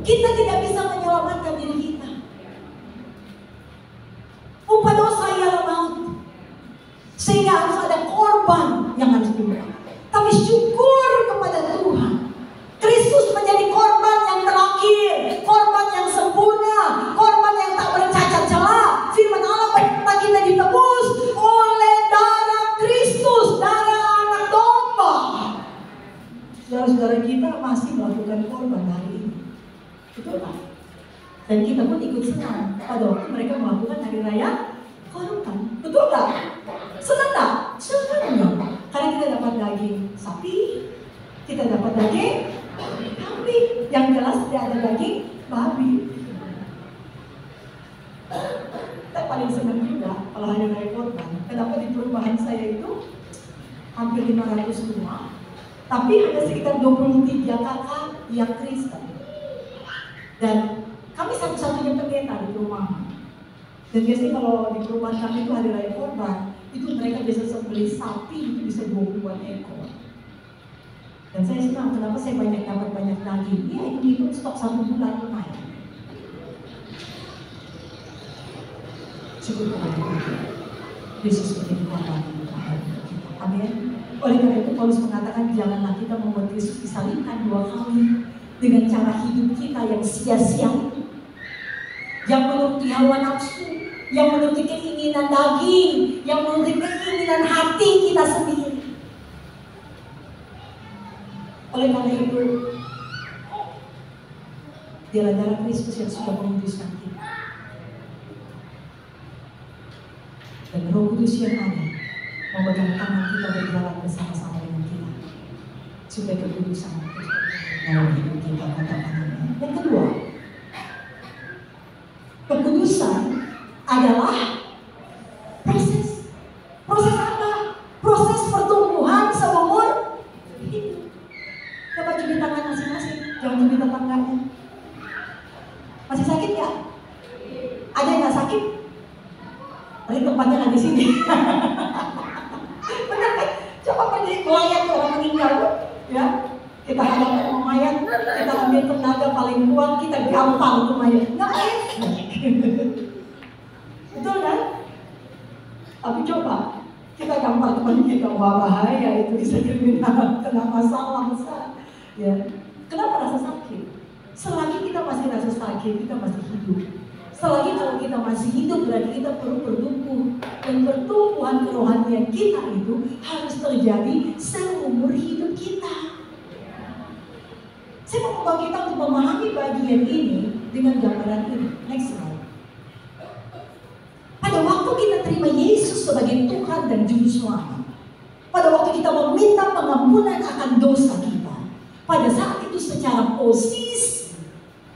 kita tidak bisa menyelamatkan diri kita. Upah dosa ialah maut, sehingga harus ada korban yang harus dibuat. Tapi syukur kepada Tuhan, Kristus menjadi korban yang terakhir, korban yang sempurna, korban yang tak bercacat celah. Firman Allah berkata kita ditebus oleh darah Kristus, darah anak domba. Saudara-saudara, Dan kita pun ikut senang pada waktu mereka melakukan hari raya Korban. Betul nggak? Senang nggak? Senang. Karena kita dapat daging sapi, kita dapat daging kambing. Yang jelas tidak ada daging babi. Saya paling senang juga kalau hari raya Korban. Kenapa di perumahan saya itu hampir 500 rumah, tapi ada sekitar 23 kakak yang Kristen. Dan kami satu-satunya pendeta di perumahan. Dan biasanya kalau di perumahan kami itu hari raya Korban, itu mereka biasa sembelih sapi itu bisa 20 ekor. Dan saya senang, kenapa saya dapat banyak daging? Ya itu stok 1 bulan lumayan. Syukur kepada Tuhan. Yesus menjadi korban kita. Amin. Oleh karena itu Paulus mengatakan janganlah kita membuat Kristus disalibkan 2 kali dengan cara hidup kita yang sia-sia itu, yang menuruti hawa nafsu, yang menuruti keinginan daging, yang menuruti keinginan hati kita sendiri. Oleh karena itu, dialah darah Kristus yang sudah menguduskan kita. Dan Roh Kudus yang ada memegang tangan kita berjalan bersama-sama dengan kita supaya kekudusan dalam hidup kita katakan. Yang kedua, kekudusan adalah proses. Proses apa? Proses pertumbuhan seumur hidup. Coba cubit tangan masing-masing, jangan cubit tetangganya. Masih sakit ya? Ada yang nggak sakit? Tapi tempatnya nggak di sini. Benar kan? Coba pergi melayat orang meninggal, ya. Kita hadap mayat, kita ambil tenaga paling kuat, kita gampang ke mayat. Nggak enak. Betul kan? Tapi coba kita gampang teman kita, wah bahaya itu bisa kena masalah besar. Ya. Kenapa rasa sakit? Selagi kita masih rasa sakit, kita masih hidup. Selagi kalau kita masih hidup, berarti kita perlu bertumbuh. Dan pertumbuhan kerohanian kita itu harus terjadi seumur hidup kita. Saya mau membawa kita untuk memahami bagian ini dengan gambaran ini. Next slide. Pada waktu kita terima Yesus sebagai Tuhan dan Juru Selamat, pada waktu kita meminta pengampunan akan dosa kita, pada saat itu secara posisi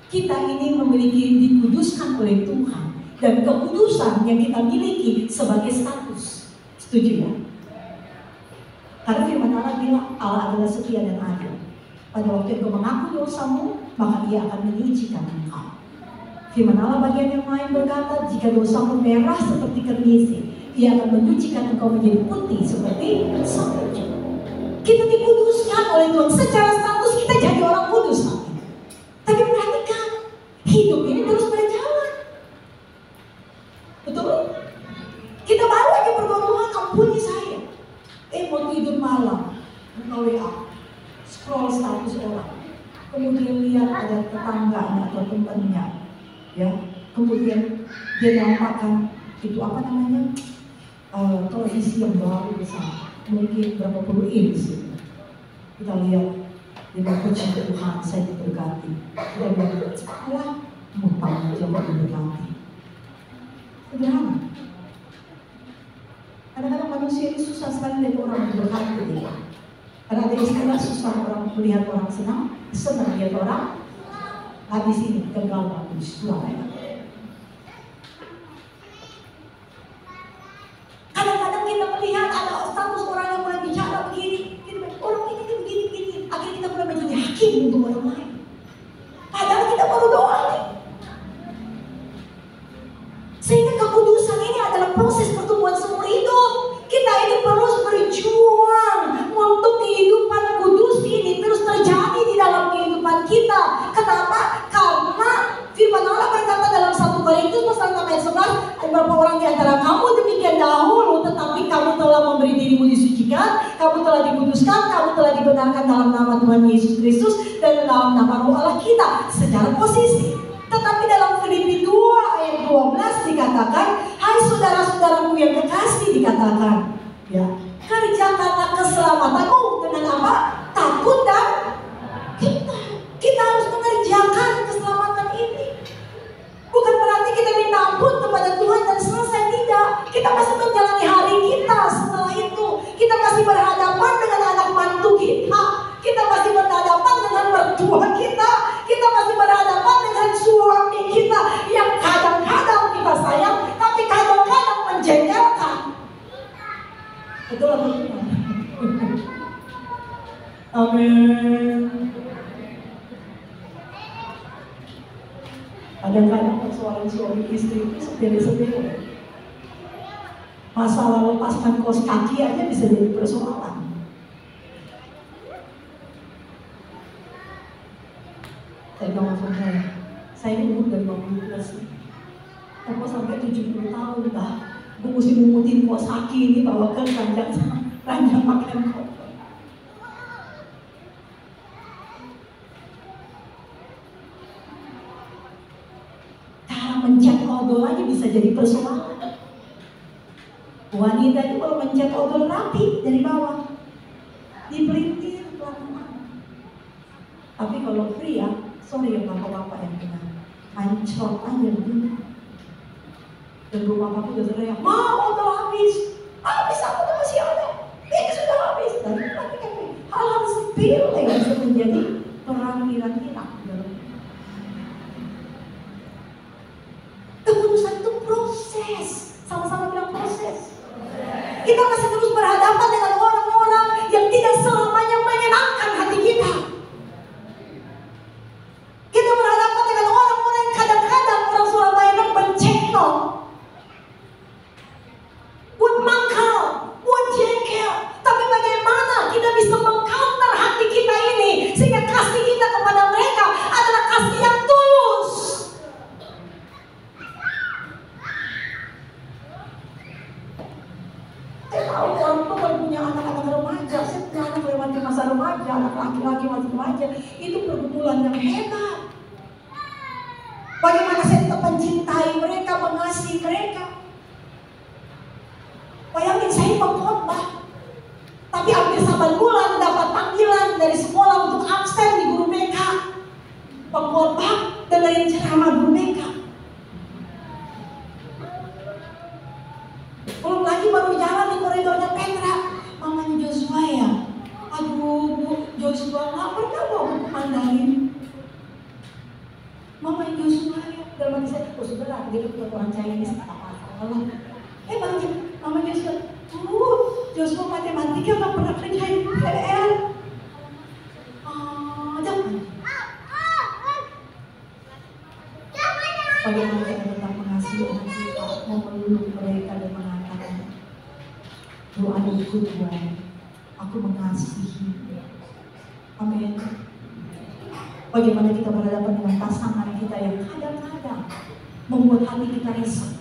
kita ini memiliki dikuduskan oleh Tuhan. Dan kekudusan yang kita miliki sebagai status. Setuju ya? Karena firman Allah bilang Allah adalah setia dan adil. Pada waktu engkau mengaku dosamu, maka Dia akan menyucikan engkau. Firman Allah bagian yang lain berkata, jika dosamu merah seperti kermisi, Ia akan menyucikan engkau menjadi putih seperti salju. Kita dikuduskan oleh Tuhan. Secara status kita jadi orang kudus. Tapi perhatikan, hidup ini terus berjalan. Betul? Kita baru aja berdoa, Tuhan ampuni saya. Mau tidur malam, buka WA, scroll status orang, kemudian lihat ada tetangganya atau temannya, ya. Kemudian dia nampakkan itu apa namanya, televisi yang baru besar, mungkin berapa puluh inch. Kita lihat. Dia puji Tuhan, saya diberkati. Dia bilang, Allah, mutang aja mau diberkati. Sederhana. Kadang-kadang manusia ini susah sekali lihat orang diberkati. Karena ada istilah susah orang melihat orang senang lihat orang habis ini gagal bagus. Kadang-kadang kita melihat ada status orang yang mulai bicara begini, orang ini begini. Akhirnya kita mulai menjadi hakim untuk orang lain. Padahal kita baru doa nih. Sehingga kekudusan ini adalah proses pertumbuhan seumur hidup. Kita ini terus berjuang untuk kehidupan kudus ini terus terjadi di dalam kehidupan kita. Kenapa? Karena firman Allah berkata dalam 1 Korintus pasal 6 ayat 11, beberapa orang di antara kamu demikian dahulu, tetapi kamu telah memberi dirimu disucikan, kamu telah dikuduskan, kamu telah dibenarkan dalam nama Tuhan Yesus Kristus dan dalam nama Roh Allah kita secara posisi. Tetapi dalam Filipi 2 ayat 12 dikatakan, hai saudara-saudaraku yang kekasih, dikatakan, ya, kerjakanlah keselamatanmu dengan apa? Takut dan kita harus mengerjakan keselamatan ini. Amin. Kadang-kadang persoalan suami istri itu sepele-sepele. Masalah lepaskan kaos kaki aja bisa jadi persoalan. Saya bilang sama saya ini umur dari 50 plus. Aku sampai 70 tahun dah. Gue mesti mengutin kaos kaki ini bawa ke ranjang makan kopi. Cara mencet odol aja bisa jadi persoalan. Wanita itu kalau mencet odol rapi dari bawah, dipelintir pelan-pelan. Tapi kalau pria, sorry ya bapak-bapak yang kena, hancur aja begini. Dan rumah bapak juga teriak, mau odol habis aku tuh masih ada, ini sudah habis. Dan nanti kan hal-hal sepele yang bisa menjadi perang kira-kira. Keputusan itu proses, sama-sama bilang proses. Kita masih terus berhadapan dengan orang-orang yang tidak selamanya menyenangkan hati kita. Kita berhadapan dengan orang-orang yang kadang-kadang orang Surabaya itu bencekno, buat mangkal, buat jengkel. Tapi bagaimana kita bisa mengcounter hati kita ini sehingga kasih kita kepada mereka adalah kasih yang tulus. Saya tahu orang tua kalau punya anak-anak remaja, saya punya anak lewat masa remaja, anak laki-laki masih remaja, itu pergumulan yang hebat. Bagaimana saya tetap mencintai mereka, mengasihi mereka. Bayangin saya pengkhotbah, tapi hampir 8 bulan dapat panggilan dari sekolah untuk absen di guru BK, pengkhotbah dan dari ceramah guru BK. Belum lagi baru jalan di koridornya Petra, mamanya Joshua ya. Aduh Bu, Joshua nggak pernah bawa buku Mandarin. Mamanya Joshua ya, dalam hati saya, oh saudara, dia tuh orang Chinese, apa-apa. Mamanya Joshua, Joshua matematika nggak pernah kerjain PR. Jangan. Bagaimana kita tetap mengasihi anak kita, memeluk mereka dan mengatakan, doa ikut Tuhan, aku mengasihi. Amin. Bagaimana kita berhadapan dengan pasangan kita yang kadang-kadang membuat hati kita risau.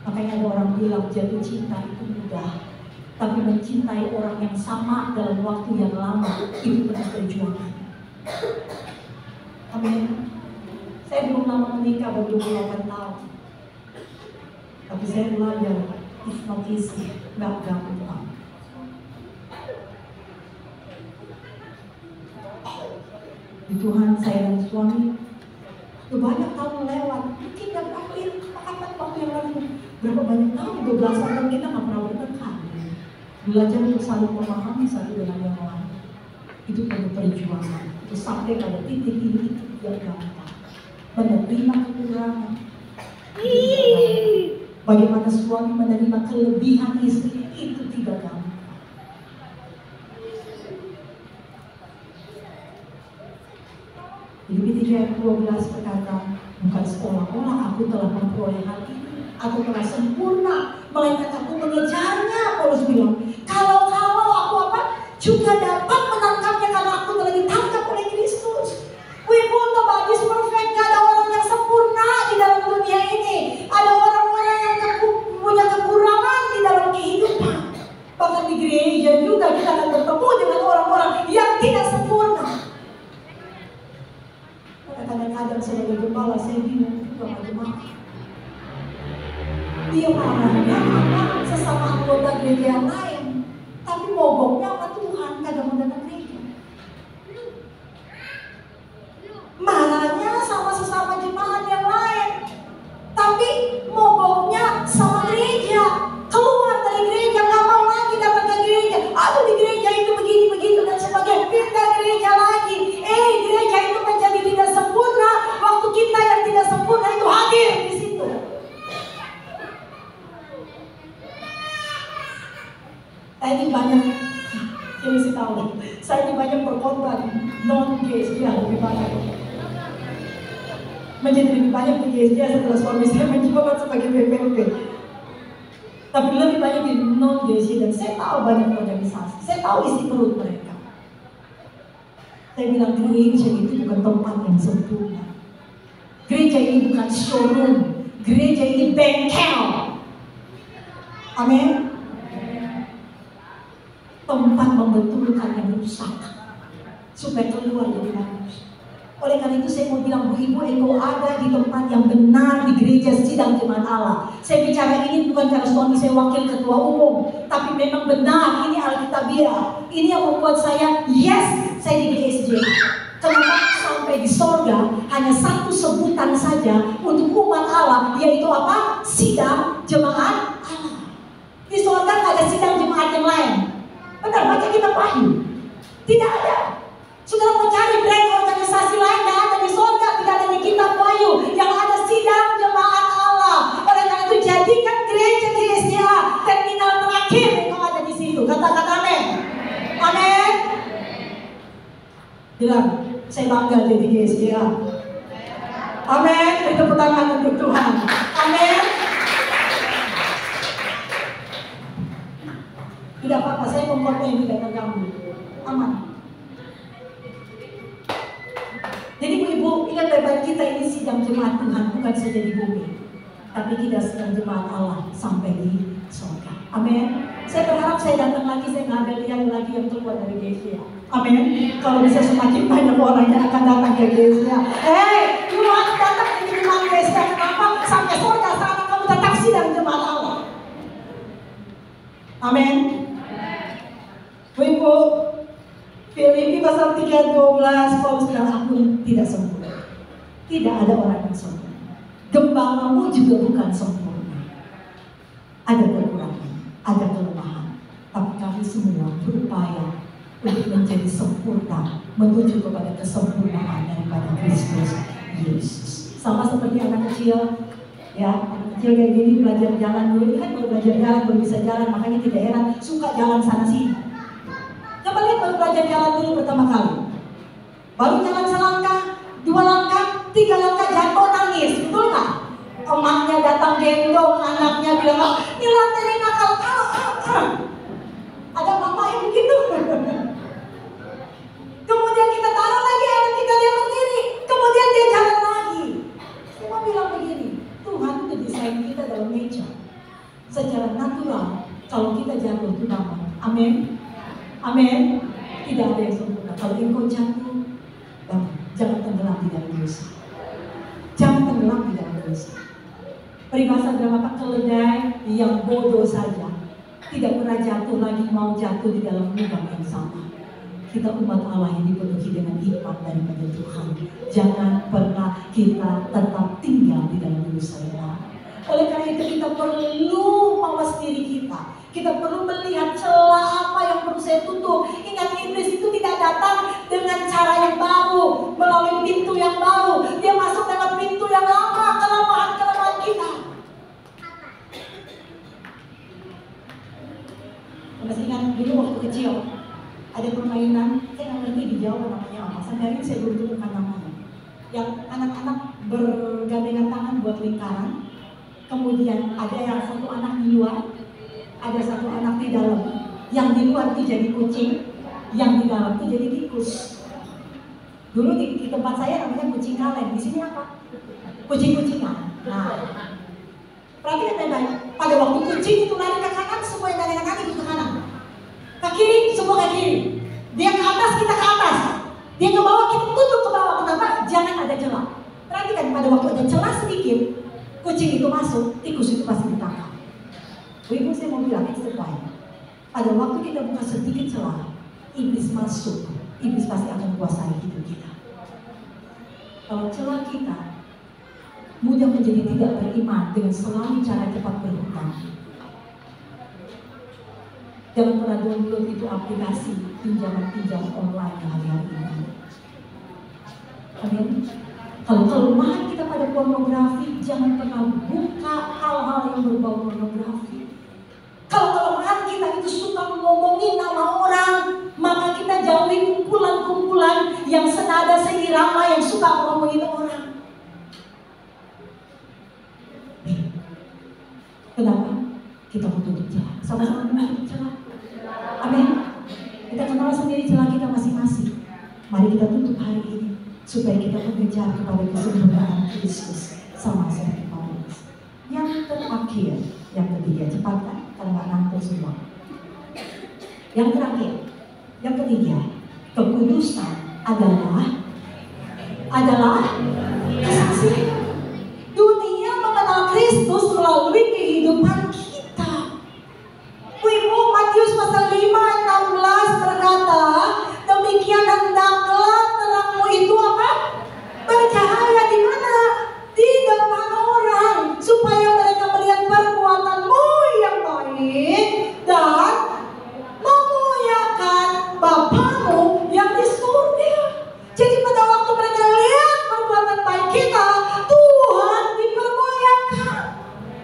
Makanya ada orang bilang jatuh cinta itu mudah, tapi mencintai orang yang sama dalam waktu yang lama itu penuh perjuangan. Amin. Saya belum lama menikah, baru 28 tahun. Tapi saya belajar, it's not easy, gak gampang. Di Tuhan saya dan suami, udah banyak tahun lewat. Mungkin dan aku yang kapan waktu yang lalu, berapa banyak tahun, 12 tahun kita gak pernah bertengkar. Belajar untuk saling memahami satu dengan yang lain. Itu perlu perjuangan. Itu sampai pada titik ini tidak gampang. Menerima kekurangan. Bagaimana suami menerima kelebihan istri itu tidak gampang. Jadi ketika ayat 12 berkata, bukan seolah-olah aku telah memperoleh hal ini, aku telah sempurna, melainkan aku mengejarnya. Paulus bilang, kalau aku apa? Juga dapat menangkapnya karena aku telah ditangkap oleh Kristus. We want nobody is perfect. Gak ada orang yang sempurna di dalam dunia ini. Ada orang-orang yang punya kekurangan di dalam kehidupan. Bahkan di gereja juga kita akan bertemu dengan orang-orang yang tidak sempurna. Kadang-kadang sebagai gembala saya bingung juga bagaimana. Dia marahnya sama sesama anggota gereja yang lain, tapi mogoknya sama Tuhan, kagak mau datang gereja. Marahnya sama sesama jemaat yang lain, tapi mogoknya sama gereja. Keluar dari gereja, nggak mau lagi datang ke gereja. Aduh di gereja itu begini begitu dan sebagainya. Pindah gereja lagi. Gereja itu menjadi tidak sempurna. Waktu kita yang tidak sempurna itu hadir di situ. banyak berkorban non-GSJ lebih banyak. Menjadi lebih banyak di GSJ setelah suami saya menjabat sebagai BPP. Tapi lebih banyak di non-GSJ dan saya tahu banyak organisasi. Saya tahu isi perut mereka. Saya bilang gereja itu bukan tempat yang sempurna. Gereja ini bukan showroom. Gereja ini bengkel. Amin. Tempat membetulkan yang rusak supaya keluar dari bagus. Oleh karena itu saya mau bilang, Bu Ibu, engkau ada di tempat yang benar di gereja sidang jemaat Allah. Saya bicara ini bukan karena suami saya wakil ketua umum, tapi memang benar ini alkitabiah. Ini yang membuat saya saya di GSJ. Kenapa sampai di sorga hanya satu sebutan saja untuk umat Allah, yaitu apa? Sidang jemaat Allah. Di sorga tidak ada sidang jemaat yang lain. Benar, baca kitab Wahyu. Tidak ada. Saudara mau cari brand organisasi lain, tidak ada di sorga, tidak ada di kitab Wahyu. Yang ada sidang jemaat Allah. Oleh karena itu jadikan gereja GSJA terminal terakhir yang ada di situ. Katakan amin. Amin. Bilang, saya bangga jadi GSJA. Amin. Beri tepuk tangan untuk Tuhan. Amin. Tidak apa-apa, saya membuatnya tidak terganggu. Aman. Jadi Bu-Ibu, ingat baik-baik, kita ini sidang jemaat Tuhan, bukan saja di bumi, tapi kita sidang jemaat Allah sampai di surga. Amin. Saya berharap saya datang lagi, saya nggak ada lihat lagi yang keluar dari GSJ. Amin. Kalau bisa semakin banyak orang yang akan datang ke GSJ. You harus datang ke jemaat GSJ. Kenapa? Sampai surga, sekarang kamu tetap sidang jemaat Allah. Amin. Bu-Ibu, Filipi pasal 3:12, Paulus bilang, aku tidak sempurna. Tidak ada orang yang sempurna. Gembalamu juga bukan sempurna. Ada kekurangan, ada kelemahan. Tapi kami semua berupaya untuk menjadi sempurna, menuju kepada kesempurnaan daripada Kristus Yesus. Sama seperti anak kecil, ya, anak kecil kayak gini belajar jalan dulu, kan baru belajar jalan, baru bisa jalan, makanya tidak heran suka jalan sana sini. Coba lihat baru belajar jalan dulu pertama kali. Baru jalan selangkah, 2 langkah, 3 langkah jatuh nangis, betul nggak? Emaknya datang gendong, anaknya bilang, ini lantai nakal. Ada bapak yang begitu. Kemudian kita taruh lagi anak kita, dia berdiri. Kemudian dia jalan lagi. Saya bilang begini, Tuhan itu desain kita dalam nature. Secara natural, kalau kita jatuh itu bangun. Amin. Amin. Tidak ada yang sempurna. Kalau engkau jatuh, bangun. Jangan tenggelam di dalam dosa. Jangan tenggelam di dalam dosa. Peribahasa dalam apa? Keledai yang bodoh saja tidak pernah jatuh lagi, mau jatuh di dalam lubang yang sama. Kita umat Allah yang dipenuhi dengan hikmat daripada Tuhan. Jangan pernah kita tetap tinggal di dalam dosa yang lama. Oleh karena itu kita perlu mawas diri kita. Kita perlu melihat celah apa yang perlu saya tutup. Ingat, iblis itu tidak datang dengan cara yang baru, melalui pintu yang baru. Dia masuk dalam pintu yang lama, kelemahan-kelemahan kita. Masih ingat dulu waktu kecil ada permainan, saya nggak ngerti di Jawa namanya apa. Sampai hari ini saya belum temukan namanya. Yang anak-anak bergandengan tangan buat lingkaran. Kemudian ada yang satu anak di luar, ada satu anak di dalam. Yang di luar itu jadi kucing, yang di dalam itu jadi tikus. Dulu di tempat saya namanya kucing kaleng. Di sini apa? Kucing-kucingan. Nah, perhatikan baik-baik. Pada waktu kucing itu lari ke kanan, semua yang lari ke kanan itu ke kanan. Ke kiri, semua ke kiri. Dia ke atas, kita ke atas. Dia ke bawah, kita tutup ke bawah. Kenapa? Jangan ada celah. Perhatikan, pada waktu ada celah sedikit, kucing itu masuk, tikus itu pasti ditangkap. Ibu, saya mau bilang, it's the point. Pada waktu kita buka sedikit celah, iblis masuk, iblis pasti akan kuasai hidup kita. Kalau celah kita mudah menjadi tidak beriman dengan selalu cara cepat berhutang. Jangan pernah download itu aplikasi pinjaman online hari-hari ini. Amin. Kalau kelemahan kita pada pornografi, jangan pernah buka hal-hal yang berbau pornografi. Kalau kelemahan kita itu suka ngomongin nama orang, maka kita jauh melalui kumpulan-kumpulan yang senada seirama yang suka ngomongin orang. Kenapa? Kita mau tutup celah. Sama-sama mau tutup celah. Amin. Kita kenal sendiri celah kita masing-masing. Mari kita tutup hari ini supaya kita mengejar kepada kesempurnaan Kristus sama seperti Paulus. Yang terakhir, yang ketiga, cepat kan? Kalau nggak ngantuk semua. Yang terakhir, yang ketiga, kekudusan adalah kesaksian. Dunia mengenal Kristus melalui kehidupan kita. Ibu, Matius pasal 5:16 berkata, demikian hendaklah terangmu itu apa? Bercahaya di mana? Di depan orang, supaya mereka melihat perbuatanmu yang baik dan memuliakan Bapamu yang di surga. Jadi pada waktu mereka lihat perbuatan baik kita, Tuhan dipermuliakan.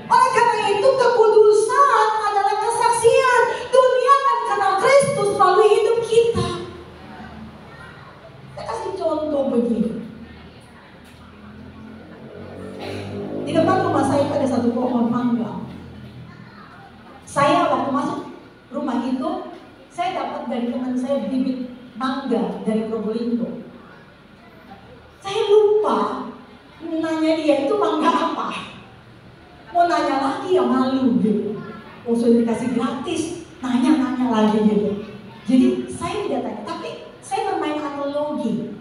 Oleh karena itu kekudusan adalah kesaksian. Dunia akan kenal Kristus melalui hidup kita. Saya kasih contoh begini. Di depan rumah saya ada satu pohon mangga. Saya waktu masuk rumah itu, saya dapat dari teman saya bibit mangga dari Probolinggo. Saya lupa nanya dia itu mangga apa. Mau nanya lagi ya malu gitu. Oh sudah dikasih gratis, nanya lagi gitu. Jadi saya tidak tanya, tapi saya bermain analogi.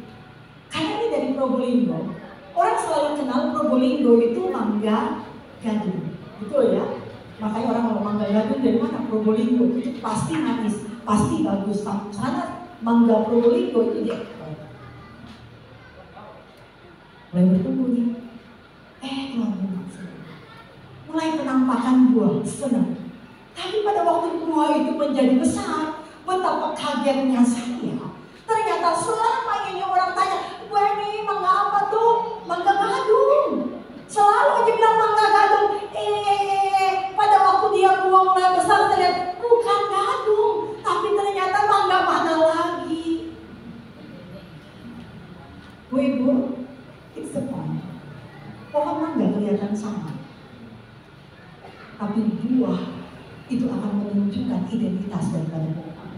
Karena ini dari Probolinggo. Orang selalu kenal Probolinggo itu mangga gadung. Betul ya? Makanya orang kalau mangga gadung dari mana? Probolinggo. Itu pasti manis, pasti bagus. Karena mangga Probolinggo itu dia mulai bertumbuh nih. Teman-teman, mulai penampakan buah, senang. Tapi pada waktu buah itu menjadi besar, betapa kagetnya saya. Ternyata selama ini orang tanya, "Bu Emi, mangga apa tuh?" "Mangga gadung." Selalu aja bilang mangga gadung. Pada waktu dia buah mulai besar, terlihat bukan gadung, tapi ternyata mangga mana lagi. Bu Ibu, it's the point. Pohon mangga kelihatan sama, tapi buah itu akan menunjukkan identitas daripada pohon.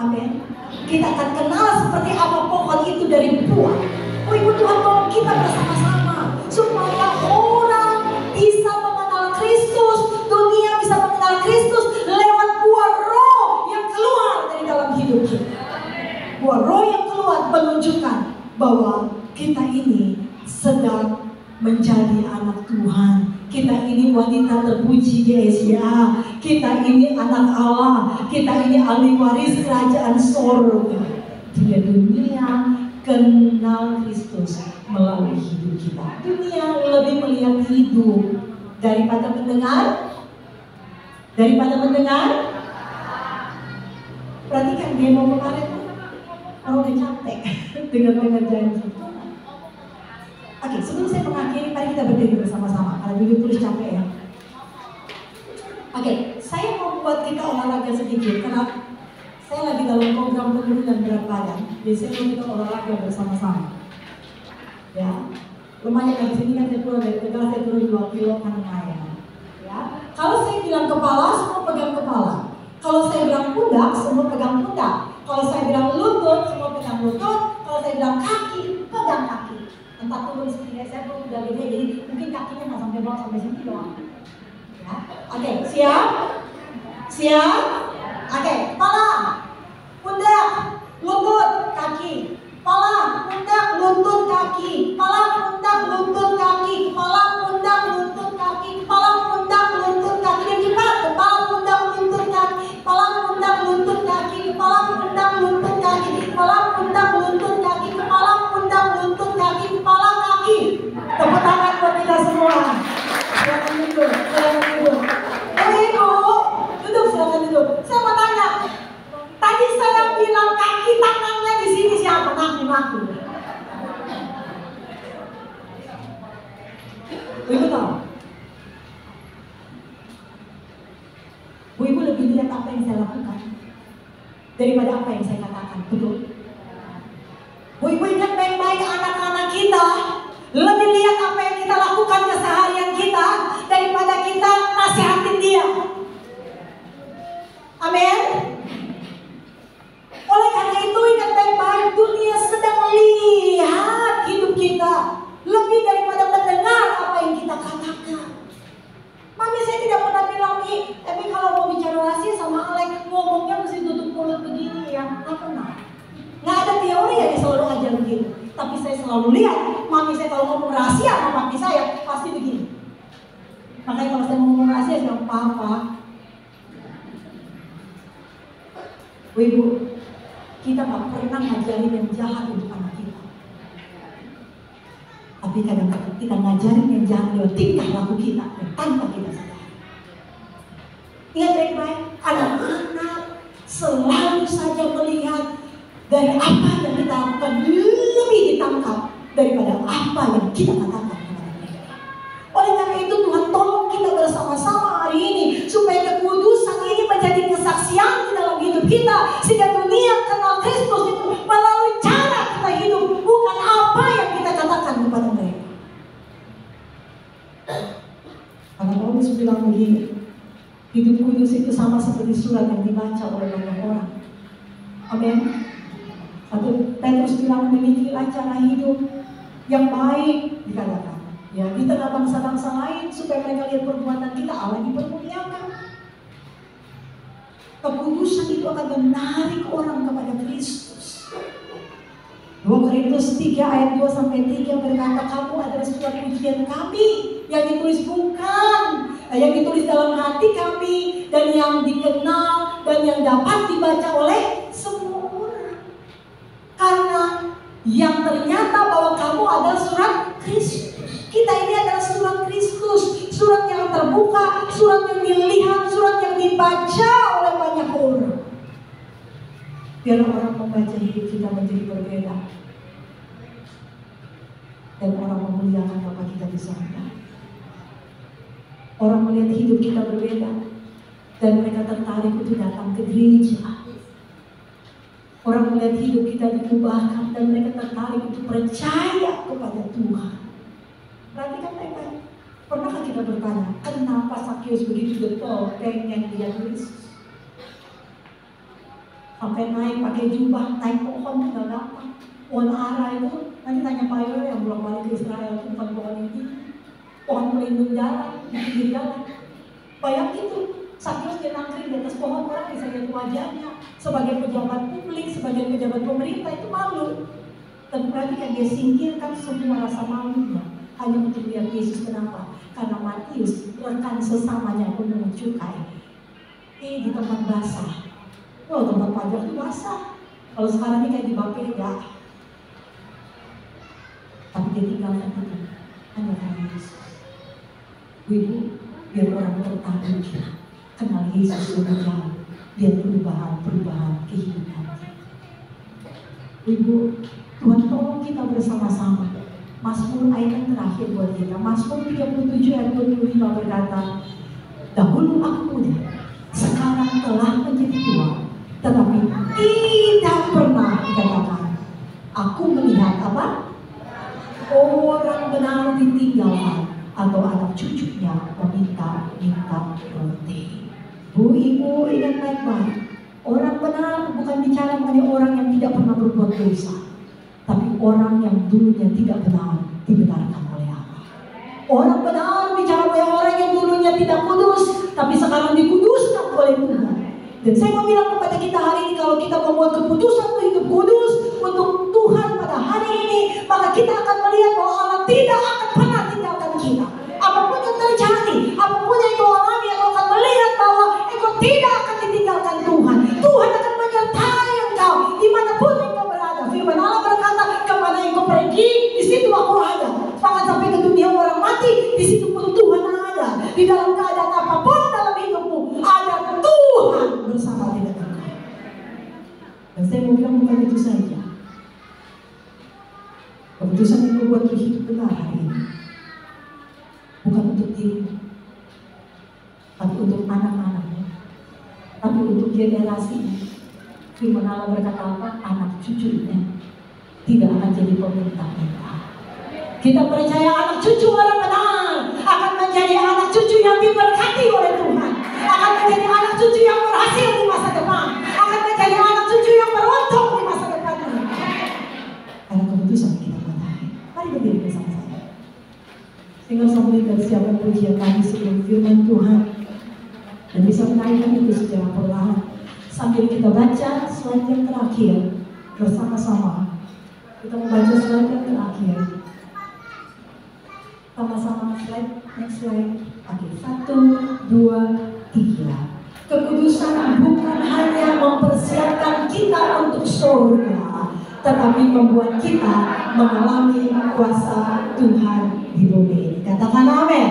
Amin. Kita akan kenal seperti apa pohon itu dari buah. Oh Ibu, Tuhan tolong kita bersama-sama supaya orang bisa mengenal Kristus, dunia bisa mengenal Kristus lewat buah roh yang keluar dari dalam hidup kita. Buah roh yang keluar menunjukkan bahwa kita ini sedang menjadi anak Tuhan. Kita ini wanita terpuji di Asia. Kita ini anak Allah. Kita ini ahli waris kerajaan sorga. Jika dunia kenal Kristus melalui hidup kita. Dunia lebih melihat hidup daripada mendengar. Perhatikan demo kemarin, orang udah capek dengar janji. Oke, sebelum saya mengakhiri, mari kita berdiri bersama-sama. Karena dulu tulis capek ya. Oke, saya mau buat kita olahraga sedikit. Karena saya lagi dalam program penurunan berat badan. Jadi saya mau kita olahraga bersama-sama. Ya, lumayan dari sini kan saya turun dari Tegal, saya turun 2 kilo kan lumayan. Ya, kalau saya bilang kepala, semua pegang kepala. Kalau saya bilang pundak, semua pegang pundak. Kalau saya bilang lutut, semua pegang lutut. Kalau saya bilang kaki, pegang kaki. Entah turun segini, saya turun udah gede, jadi mungkin kakinya nggak sampai bawah, sampai sini doang. Ya, oke, siap? Oke, kepala, pundak, lutut, kaki. Kepala, pundak, lutut, kaki. Kepala, pundak, lutut, kaki. Kepala, pundak, lutut, kaki. Kepala, pundak, lutut, kaki. Dan cepat, kepala, pundak, lutut, kaki. Kepala, pundak, lutut, kaki. Kepala, pundak, lutut, kaki. Kepala, pundak, lutut, kaki. Kepala, pundak, lutut, kaki. Kepala, kaki. Tepuk tangan buat kita semua. Silakan duduk. Ibu, silakan duduk. Saya mau tanya. Tadi saya bilang kaki tangannya di sini siapa? Ngaku. Ibu tahu? Bu Ibu lebih lihat apa yang saya lakukan daripada apa yang saya katakan. katakan, betul? Ibu ingat baik-baik anak-anak kita lebih lihat apa yang kita lakukan keseharian kita daripada kita nasihatin dia. Amin. Oleh karena itu ingat baik-baik, dunia sedang melihat hidup kita lebih daripada mendengar apa yang kita katakan. Mami, saya tidak pernah bilang nih, tapi kalau mau bicara rahasia sama Alex, ngomongnya mesti tutup mulut begini ya. Nggak pernah. Nggak ada teori yang selalu ajar begitu. Tapi saya selalu lihat, mami saya kalau ngomong rahasia sama papi saya, pasti begini. Makanya kalau saya ngomong rahasia, saya bilang, Papa, Ibu, kita nggak pernah ngajarin yang jahat untuk anak kita. Tapi kadang-kadang kita ngajarin yang jahat lewat tingkah laku kita tanpa kita sadar. Ingat baik-baik, anak-anak selalu saja melihat dari apa yang kita lakukan lebih ditangkap daripada apa yang kita katakan kepada mereka. Oleh karena itu Tuhan tolong kita bersama-sama hari ini supaya kekudusan ini menjadi kesaksian di dalam hidup kita, sehingga dunia kenal Kristus itu melalui cara kita hidup, bukan apa yang kita katakan kepada mereka. Karena Paulus bilang begini, hidup kudus itu sama seperti surat yang dibaca oleh banyak orang. Amin. Atau Petrus bilang demikianlah cara hidup yang baik dikatakan. Ya, di tengah bangsa-bangsa lain supaya mereka lihat perbuatan kita Allah dipermuliakan. Kekudusan itu akan menarik orang kepada Kristus. 2 Korintus 3 ayat 2-3 berkata, kamu adalah surat pujian kami yang ditulis yang ditulis dalam hati kami dan yang dikenal dan yang dapat dibaca oleh semua orang. Karena yang ternyata bahwa kamu adalah surat Kristus. Kita ini adalah surat Kristus, surat yang terbuka, surat yang dilihat, surat yang dibaca oleh banyak orang. Biar orang membaca hidup kita menjadi berbeda. Dan orang memuliakan Bapa kita di sorga. Orang melihat hidup kita berbeda. Dan mereka tertarik untuk datang ke gereja. Orang melihat hidup kita diubahkan dan mereka tertarik untuk percaya kepada Tuhan. Perhatikan baik-baik. Pernahkah kita bertanya, kenapa Sakius begitu getol pengen lihat Yesus? Sampai naik pakai jubah, naik pohon tidak gampang. Pohon ara itu, nanti tanya Pak Yoyo yang belum balik ke Israel, itu bukan pohon ini. Pohon pelindung jalan, di pinggir jalan. Bayangin itu, Sakius dia nangkring di atas pohon, orang bisa lihat wajahnya. Sebagai pejabat publik, sebagai pejabat pemerintah itu malu. Dan perhatikan dia singkirkan semua rasa malunya hanya untuk lihat Yesus. Kenapa? Karena Matius, rekan sesamanya pemungut cukai, di tempat basah. Oh, tempat pajak itu basah. Kalau sekarang ini kayak di Bapeda. Tapi dia tinggalkan itu hanya karena Yesus. Ibu, biar orang tertarik kenal Yesus lebih jauh. Lihat perubahan kehidupan. Ibu, Tuhan tolong kita bersama-sama. Mazmur ayat yang terakhir buat kita. Mazmur 37 ayat 25 berkata, dahulu aku muda, sekarang telah menjadi tua, tetapi tidak pernah dikatakan, aku melihat apa? Orang benar ditinggalkan atau anak cucunya meminta-minta roti. Bu, ibu ingat baik-baik. Orang benar bukan bicara mengenai orang yang tidak pernah berbuat dosa, tapi orang yang dulunya tidak benar dibenarkan oleh Allah. Orang benar bicara mengenai orang yang dulunya tidak kudus, tapi sekarang dikuduskan oleh Tuhan. Dan saya mau bilang kepada kita hari ini, kalau kita membuat keputusan untuk hidup kudus untuk Tuhan pada hari ini, maka kita akan melihat bahwa Allah tidak akan pernah tinggalkan kita. Apapun yang terjadi, apapun yang kau alami, kau akan melihat bahwa engkau tidak akan ditinggalkan Tuhan. Tuhan akan menyertai engkau dimanapun engkau berada. Firman Allah berkata, kemana engkau pergi, di situ aku ada. Bahkan sampai ke dunia orang mati, di situ pun Tuhan ada. Di dalam keadaan apapun dalam hidupmu, ada Tuhan bersama dengan engkau. Dan saya mau bilang bukan itu saja. Keputusan yang membuat hidup benar hari ini bukan untuk dirimu, tapi untuk anak-anakmu, tapi untuk generasinya. Firman Allah berkata apa? Anak cucunya tidak akan jadi peminta-minta. Kita percaya anak cucu orang benar akan menjadi anak cucu yang diberkati oleh Tuhan, akan menjadi anak cucu yang berhasil di masa depan, akan menjadi anak cucu yang beruntung di masa depan. Karena keputusan kita padahi. Mari berdiri bersama saya. Tinggal sambil kita siapkan pujian kami sebelum firman Tuhan, dan bisa menaikkan itu secara perlahan sambil kita baca slide yang terakhir bersama-sama. Kita membaca slide yang terakhir sama-sama. Slide, next slide. Oke, 1, 2, 3. Kekudusan bukan hanya mempersiapkan kita untuk surga, tetapi membuat kita mengalami kuasa Tuhan di bumi ini. Katakan amin.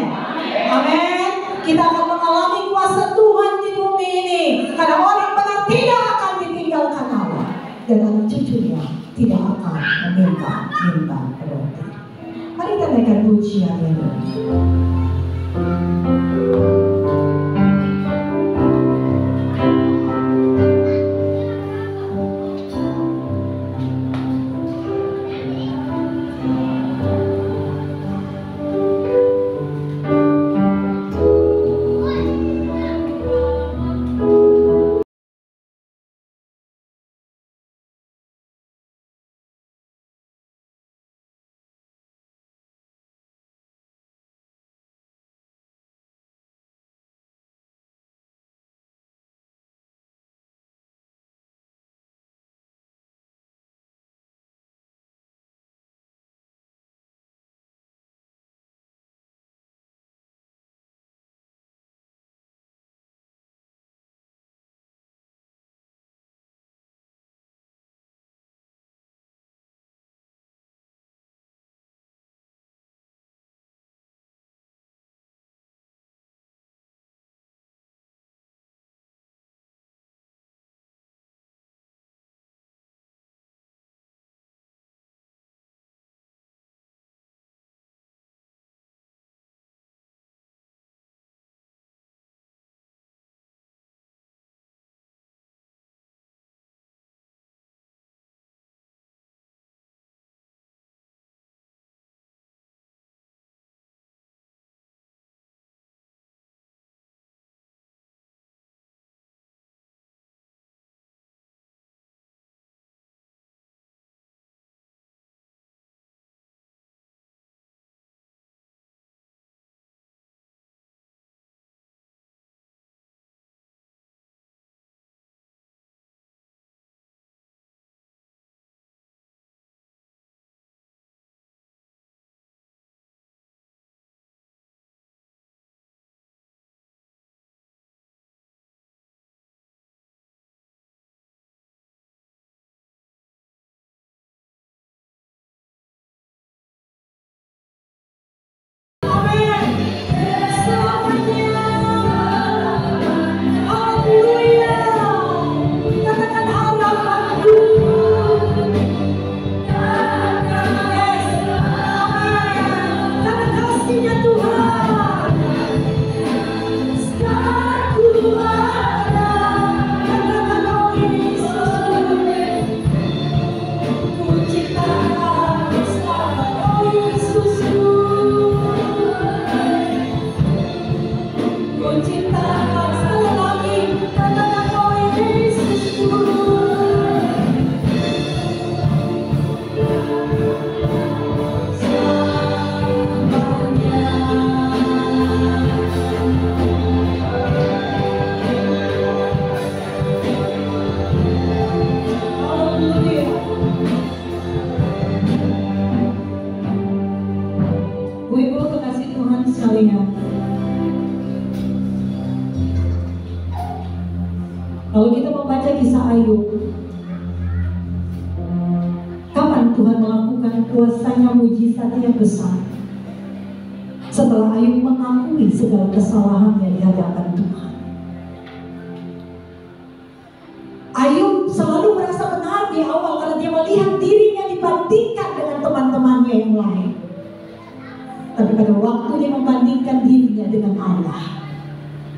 Amin. Kita akan mengalami kuasa Tuhan di bumi ini, karena orang benar tidak akan ditinggalkan Allah, dan anak cucunya tidak akan meminta roti. Mari kita naikkan pujian ini. Kalau kita membaca kisah Ayub, kapan Tuhan melakukan kuasanya mujizat yang besar? Setelah Ayub mengakui segala kesalahannya di hadapan Tuhan. Ayub selalu merasa benar di awal karena dia melihat dirinya dibandingkan dengan teman-temannya yang lain. Tapi pada waktu dia membandingkan dirinya dengan Allah,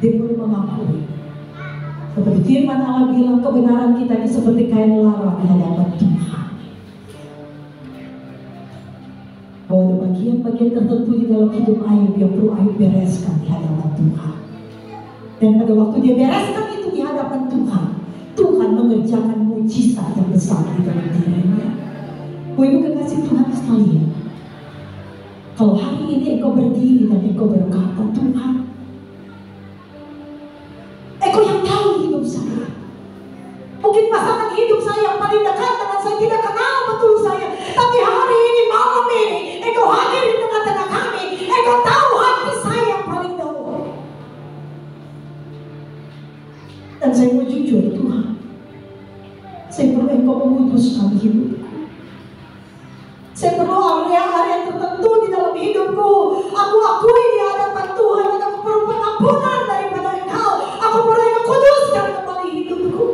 dia perlu mengakui Seperti firman Allah bilang, kebenaran kita ini seperti kain lara di hadapan Tuhan. Bahwa ada bagian-bagian tertentu di dalam hidup Ayub yang perlu Ayub bereskan di hadapan Tuhan. Dan pada waktu dia bereskan itu di hadapan Tuhan, Tuhan mengerjakan mujizat yang besar di dalam dirinya. Bapak Ibu kekasih Tuhan sekalian, kalau hari ini engkau berdiri dan engkau berkata, Tuhan, engkau yang tahu hidup saya. Mungkin pasangan hidup saya yang paling dekat dengan saya tidak kenal betul saya, tapi hari ini, malam ini, engkau hadir di tengah-tengah kami. Engkau tahu hati saya yang paling dalam. Dan saya mau jujur, Tuhan, saya perlu engkau memutuskan hidupku. Saya perlu area-area tertentu di dalam hidupku. Aku akui di hadapan Tuhan dan aku perlu pengampunan daripada engkau. Aku perlu engkau kuduskan kembali hidupku.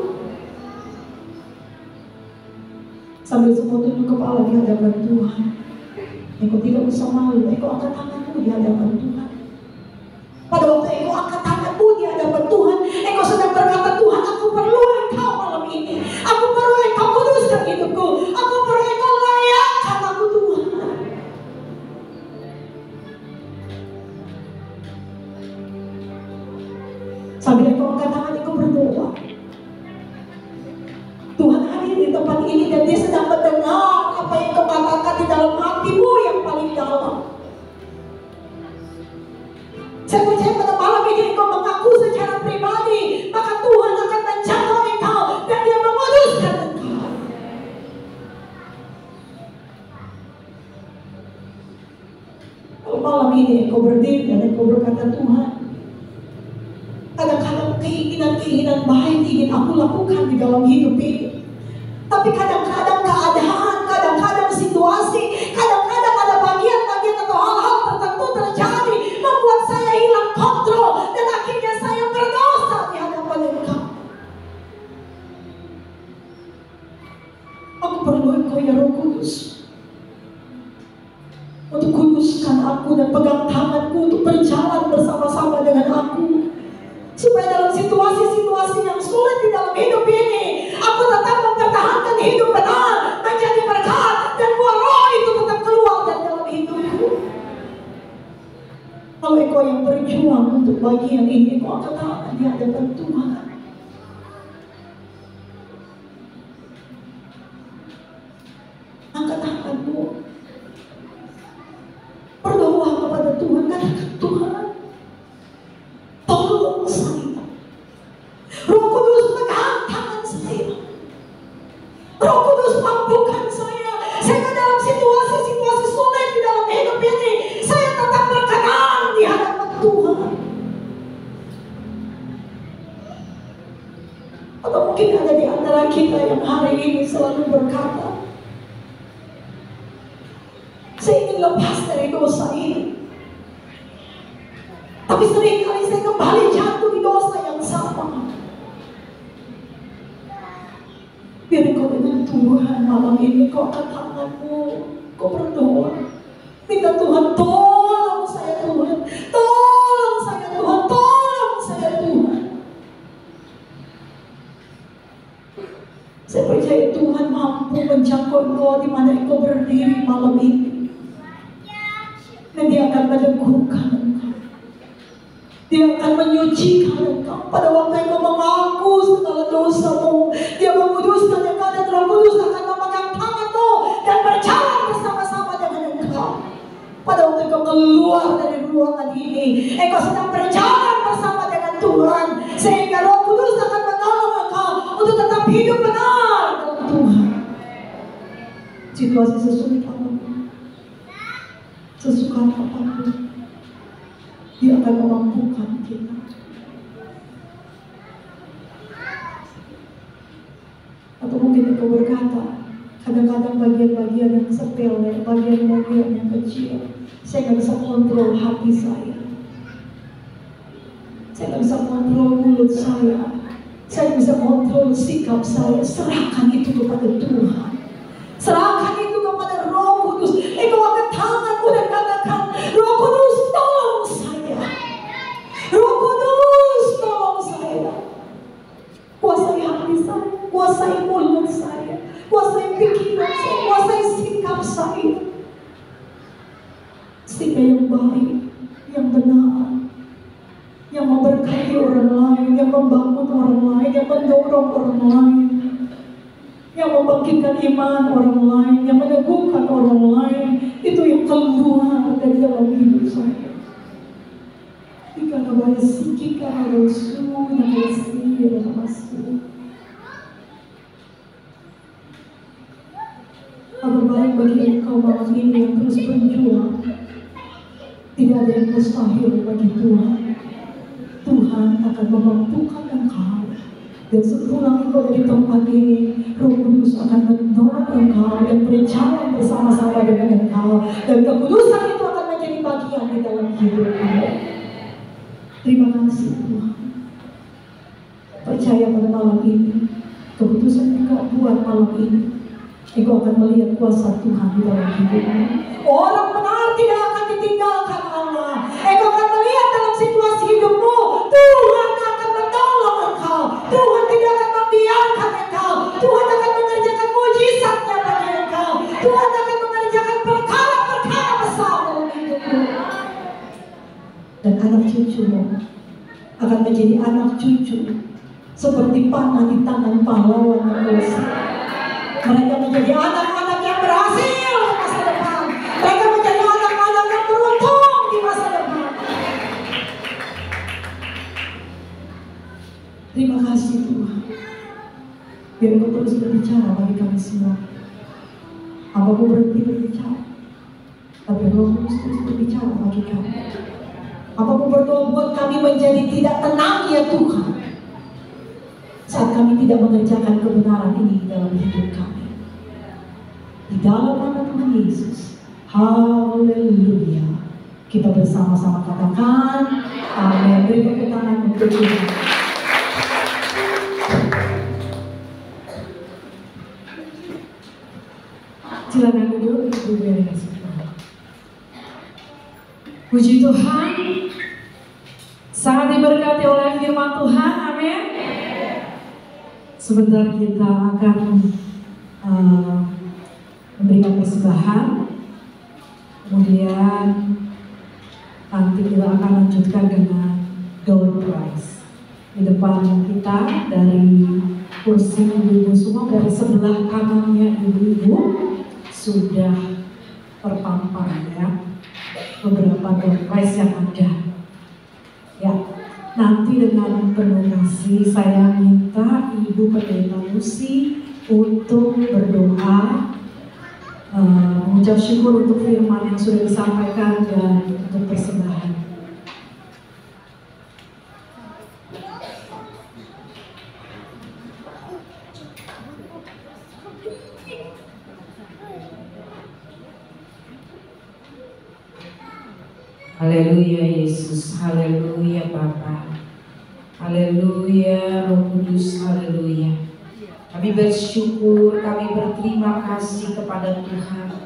Sambil semua tunduk kepala di hadapan Tuhan, engkau tidak usah malu. Engkau angkat tanganmu di hadapan Tuhan. Pada waktu engkau angkat tanganmu di hadapan Tuhan, engkau sedang berkata, Tuhan, aku perlu engkau malam ini. Aku perlu engkau kuduskan hidupku. Aku perlu engkau layakkan aku, Tuhan. Sambil engkau angkat tangan, engkau berdoa. Tuhan hadir di tempat ini dan dia sedang mendengar apa yang kau katakan di dalam hatimu yang paling dalam. Saya percaya pada malam ini engkau mengaku secara pribadi, maka Tuhan akan menjangkau engkau dan dia menguduskan engkau. Kalau malam ini engkau berdiri dan engkau berkata, Tuhan, kadang-kadang keinginan-keinginan baik ingin aku lakukan di dalam hidup ini, tapi kadang-kadang keadaan, kadang-kadang situasi, kadang-kadang ada bagian-bagian atau hal-hal tertentu terjadi membuat saya hilang kontrol dan akhirnya saya berdosa di hadapan engkau. Aku perlu engkau ya Roh Kudus untuk kuduskan aku dan pegang tanganku untuk berjalan bersama-sama dengan aku, supaya dalam situasi-situasi yang sulit di dalam hidup ini, aku tetap mempertahankan hidup benar, menjadi berkat, dan buah roh itu tetap keluar dari dalam hidupku. Kalau engkau yang berjuang untuk bagian ini, engkau angkat tangan di hadapan Tuhan. Angkat tanganmu, berdoa kepada Tuhan, katakan, Tuhan, tolong saya. Roh Kudus pegang tangan saya. Roh Kudus mampukan saya. Sehingga dalam situasi-situasi sulit di dalam hidup ini, saya tetap berkenan di hadapan Tuhan. Atau mungkin ada di antara kita yang hari ini selalu berkata, saya ingin lepas dari dosa ini, tapi seringkali saya kembali jatuh di dosa yang sama. Biar kau dengan Tuhan malam ini, kau angkat tanganmu, kau berdoa, minta Tuhan, tolong saya Tuhan, tolong saya Tuhan, tolong saya Tuhan. Saya percaya Tuhan mampu menjangkau engkau di mana engkau berdiri malam ini, dan dia akan meneguhkan engkau. Dia akan menyucikan engkau. Pada waktu engkau mengaku segala dosamu, dia menguduskan engkau, dan Roh Kudus akan memegang tanganmu dan berjalan bersama-sama dengan engkau. Pada waktu engkau keluar dari ruangan ini, engkau sedang berjalan bersama dengan Tuhan, sehingga Roh Kudus akan menolong engkau untuk tetap hidup benar dalam Tuhan. Situasi sesulit apapun, sesukar apapun, dia akan memampukan kita. Atau mungkin engkau berkata, kadang-kadang bagian-bagian yang sepele, bagian-bagian yang kecil, saya nggak bisa kontrol hati saya. Saya nggak bisa kontrol mulut saya. Saya bisa kontrol sikap saya. Serahkan itu kepada Tuhan. Serahkan itu kepada Roh Kudus. Engkau angkat tanganmu dan katakan, Roh Kudus tolong saya. Roh Kudus tolong saya. yang memberkati orang lain, yang membangun orang lain, yang mendorong orang lain, yang membangkitkan iman orang lain, yang meneguhkan orang lain. Itu yang keluar dari dalam hidup saya. Karena banyak sikit, karena rasul, dan kasih, dan masuk. Apa baik bagi engkau malam ini yang terus berjuang. Tidak ada yang mustahil bagi Tuhan. Tuhan akan memampukan engkau. Dan sepulang engkau dari tempat ini, Roh Kudus akan mendorong engkau dan berjalan bersama-sama dengan engkau. Dan kekudusan itu akan menjadi bagian di dalam hidupmu. Terima kasih Tuhan. Percaya pada malam ini, keputusan yang kau buat malam ini, engkau akan melihat kuasa Tuhan di dalam hidupmu. Orang benar tidak akan ditinggalkan Allah. Engkau akan melihat dalam situasi hidupmu, Tuhan akan menolong engkau. Tuhan tidak akan membiarkan engkau. Tuhan akan mengerjakan mujizatnya bagi engkau. Tuhan akan mengerjakan perkara-perkara besar dalam hidupmu. Dan anak cucumu akan menjadi anak cucu seperti panah di tangan pahlawan yang dosa. Mereka menjadi anak-anak yang berhasil di masa depan. Mereka menjadi anak-anak yang beruntung di masa depan. Terima kasih Tuhan. Biar Engkau terus berbicara bagi kami semua. Hamba-Mu berhenti berbicara, tapi Roh Kudus terus berbicara bagi kami. Hamba-Mu berdoa buat kami menjadi tidak tenang ya Tuhan, saat kami tidak mengerjakan kebenaran ini dalam hidup kami. Di dalam nama Tuhan Yesus, haleluya. Kita bersama-sama katakan amin. Beri tepuk tangan untuk Tuhan. Silakan duduk, Ibu yang dikasih Tuhan. Puji Tuhan, sangat diberkati oleh firman Tuhan, amin. Sebentar kita akan memberikan persembahan, kemudian nanti kita akan lanjutkan dengan door prize. Di depan kita dari kursi ibu-ibu semua, dari sebelah kanannya ibu-ibu sudah terpampang ya beberapa door prize yang ada. Ya, nanti dengan penuh kasih saya minta Ibu Pendeta Lucy untuk berdoa, mengucap syukur untuk firman yang sudah disampaikan dan untuk persembahan. Haleluya Yesus, haleluya Bapa, haleluya Roh Kudus, haleluya. Kami bersyukur, kami berterima kasih kepada Tuhan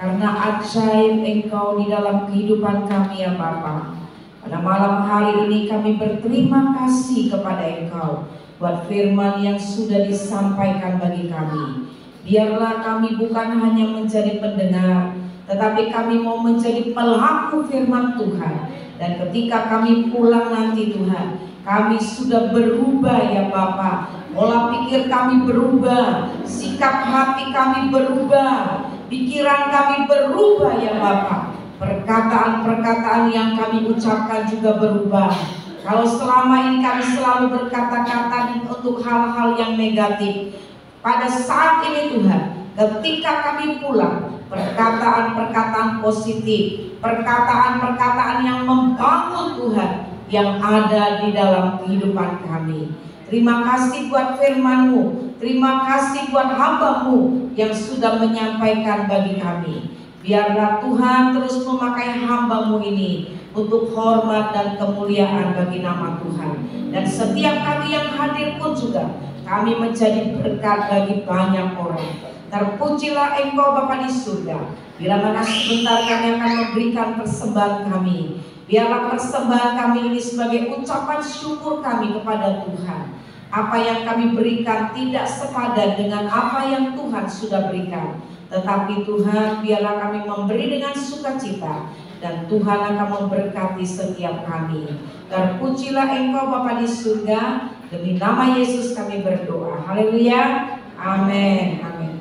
karena ajaib Engkau di dalam kehidupan kami ya Bapa. Pada malam hari ini kami berterima kasih kepada Engkau buat firman yang sudah disampaikan bagi kami. Biarlah kami bukan hanya menjadi pendengar, tetapi kami mau menjadi pelaku firman Tuhan. Dan ketika kami pulang nanti Tuhan, kami sudah berubah ya Bapa. Pola pikir kami berubah, sikap hati kami berubah, pikiran kami berubah ya Bapa. Perkataan-perkataan yang kami ucapkan juga berubah. Kalau selama ini kami selalu berkata-kata untuk hal-hal yang negatif, pada saat ini Tuhan, ketika kami pulang, perkataan-perkataan positif, perkataan-perkataan yang membangun Tuhan yang ada di dalam kehidupan kami. Terima kasih buat firman-Mu, terima kasih buat hamba-Mu yang sudah menyampaikan bagi kami. Biarlah Tuhan terus memakai hamba-Mu ini untuk hormat dan kemuliaan bagi nama Tuhan. Dan setiap kami yang hadir pun juga kami menjadi berkat bagi banyak orang. Terpujilah Engkau Bapa di surga. Bila mana sebentar kami akan memberikan persembahan kami, biarlah persembahan kami ini sebagai ucapan syukur kami kepada Tuhan. Apa yang kami berikan tidak sepadan dengan apa yang Tuhan sudah berikan, tetapi Tuhan biarlah kami memberi dengan sukacita, dan Tuhan akan memberkati setiap kami. Terpujilah Engkau Bapa di surga, demi nama Yesus kami berdoa. Haleluya. Amin. Amin.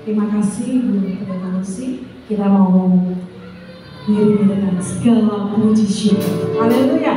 Terima kasih Bu Pendeta Lucy. Kita mau diri dengan segala puji syukur. Haleluya.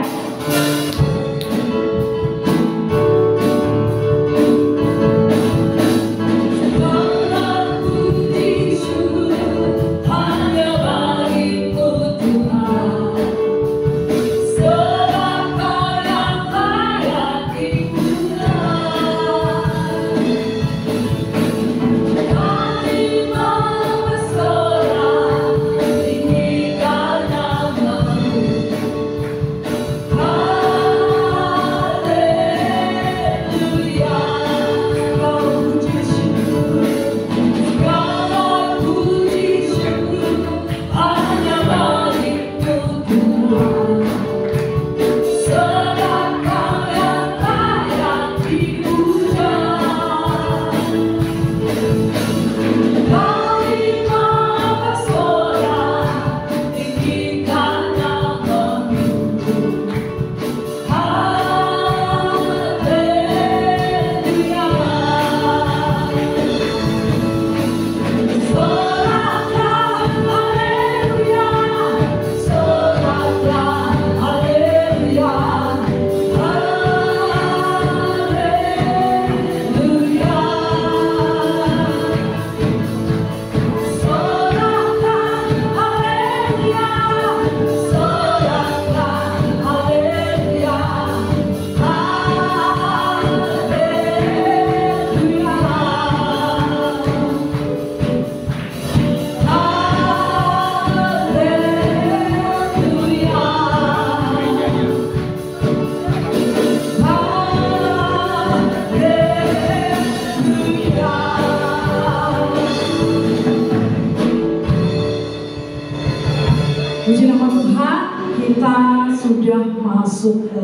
Puji nama Tuhan, kita sudah masuk ke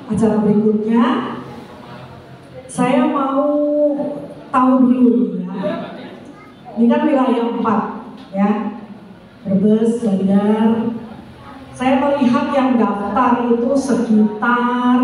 acara berikutnya. Saya mau tahu dulu ya. Ini kan wilayah 4 ya. Brebes, Bandar. Saya melihat yang daftar itu sekitar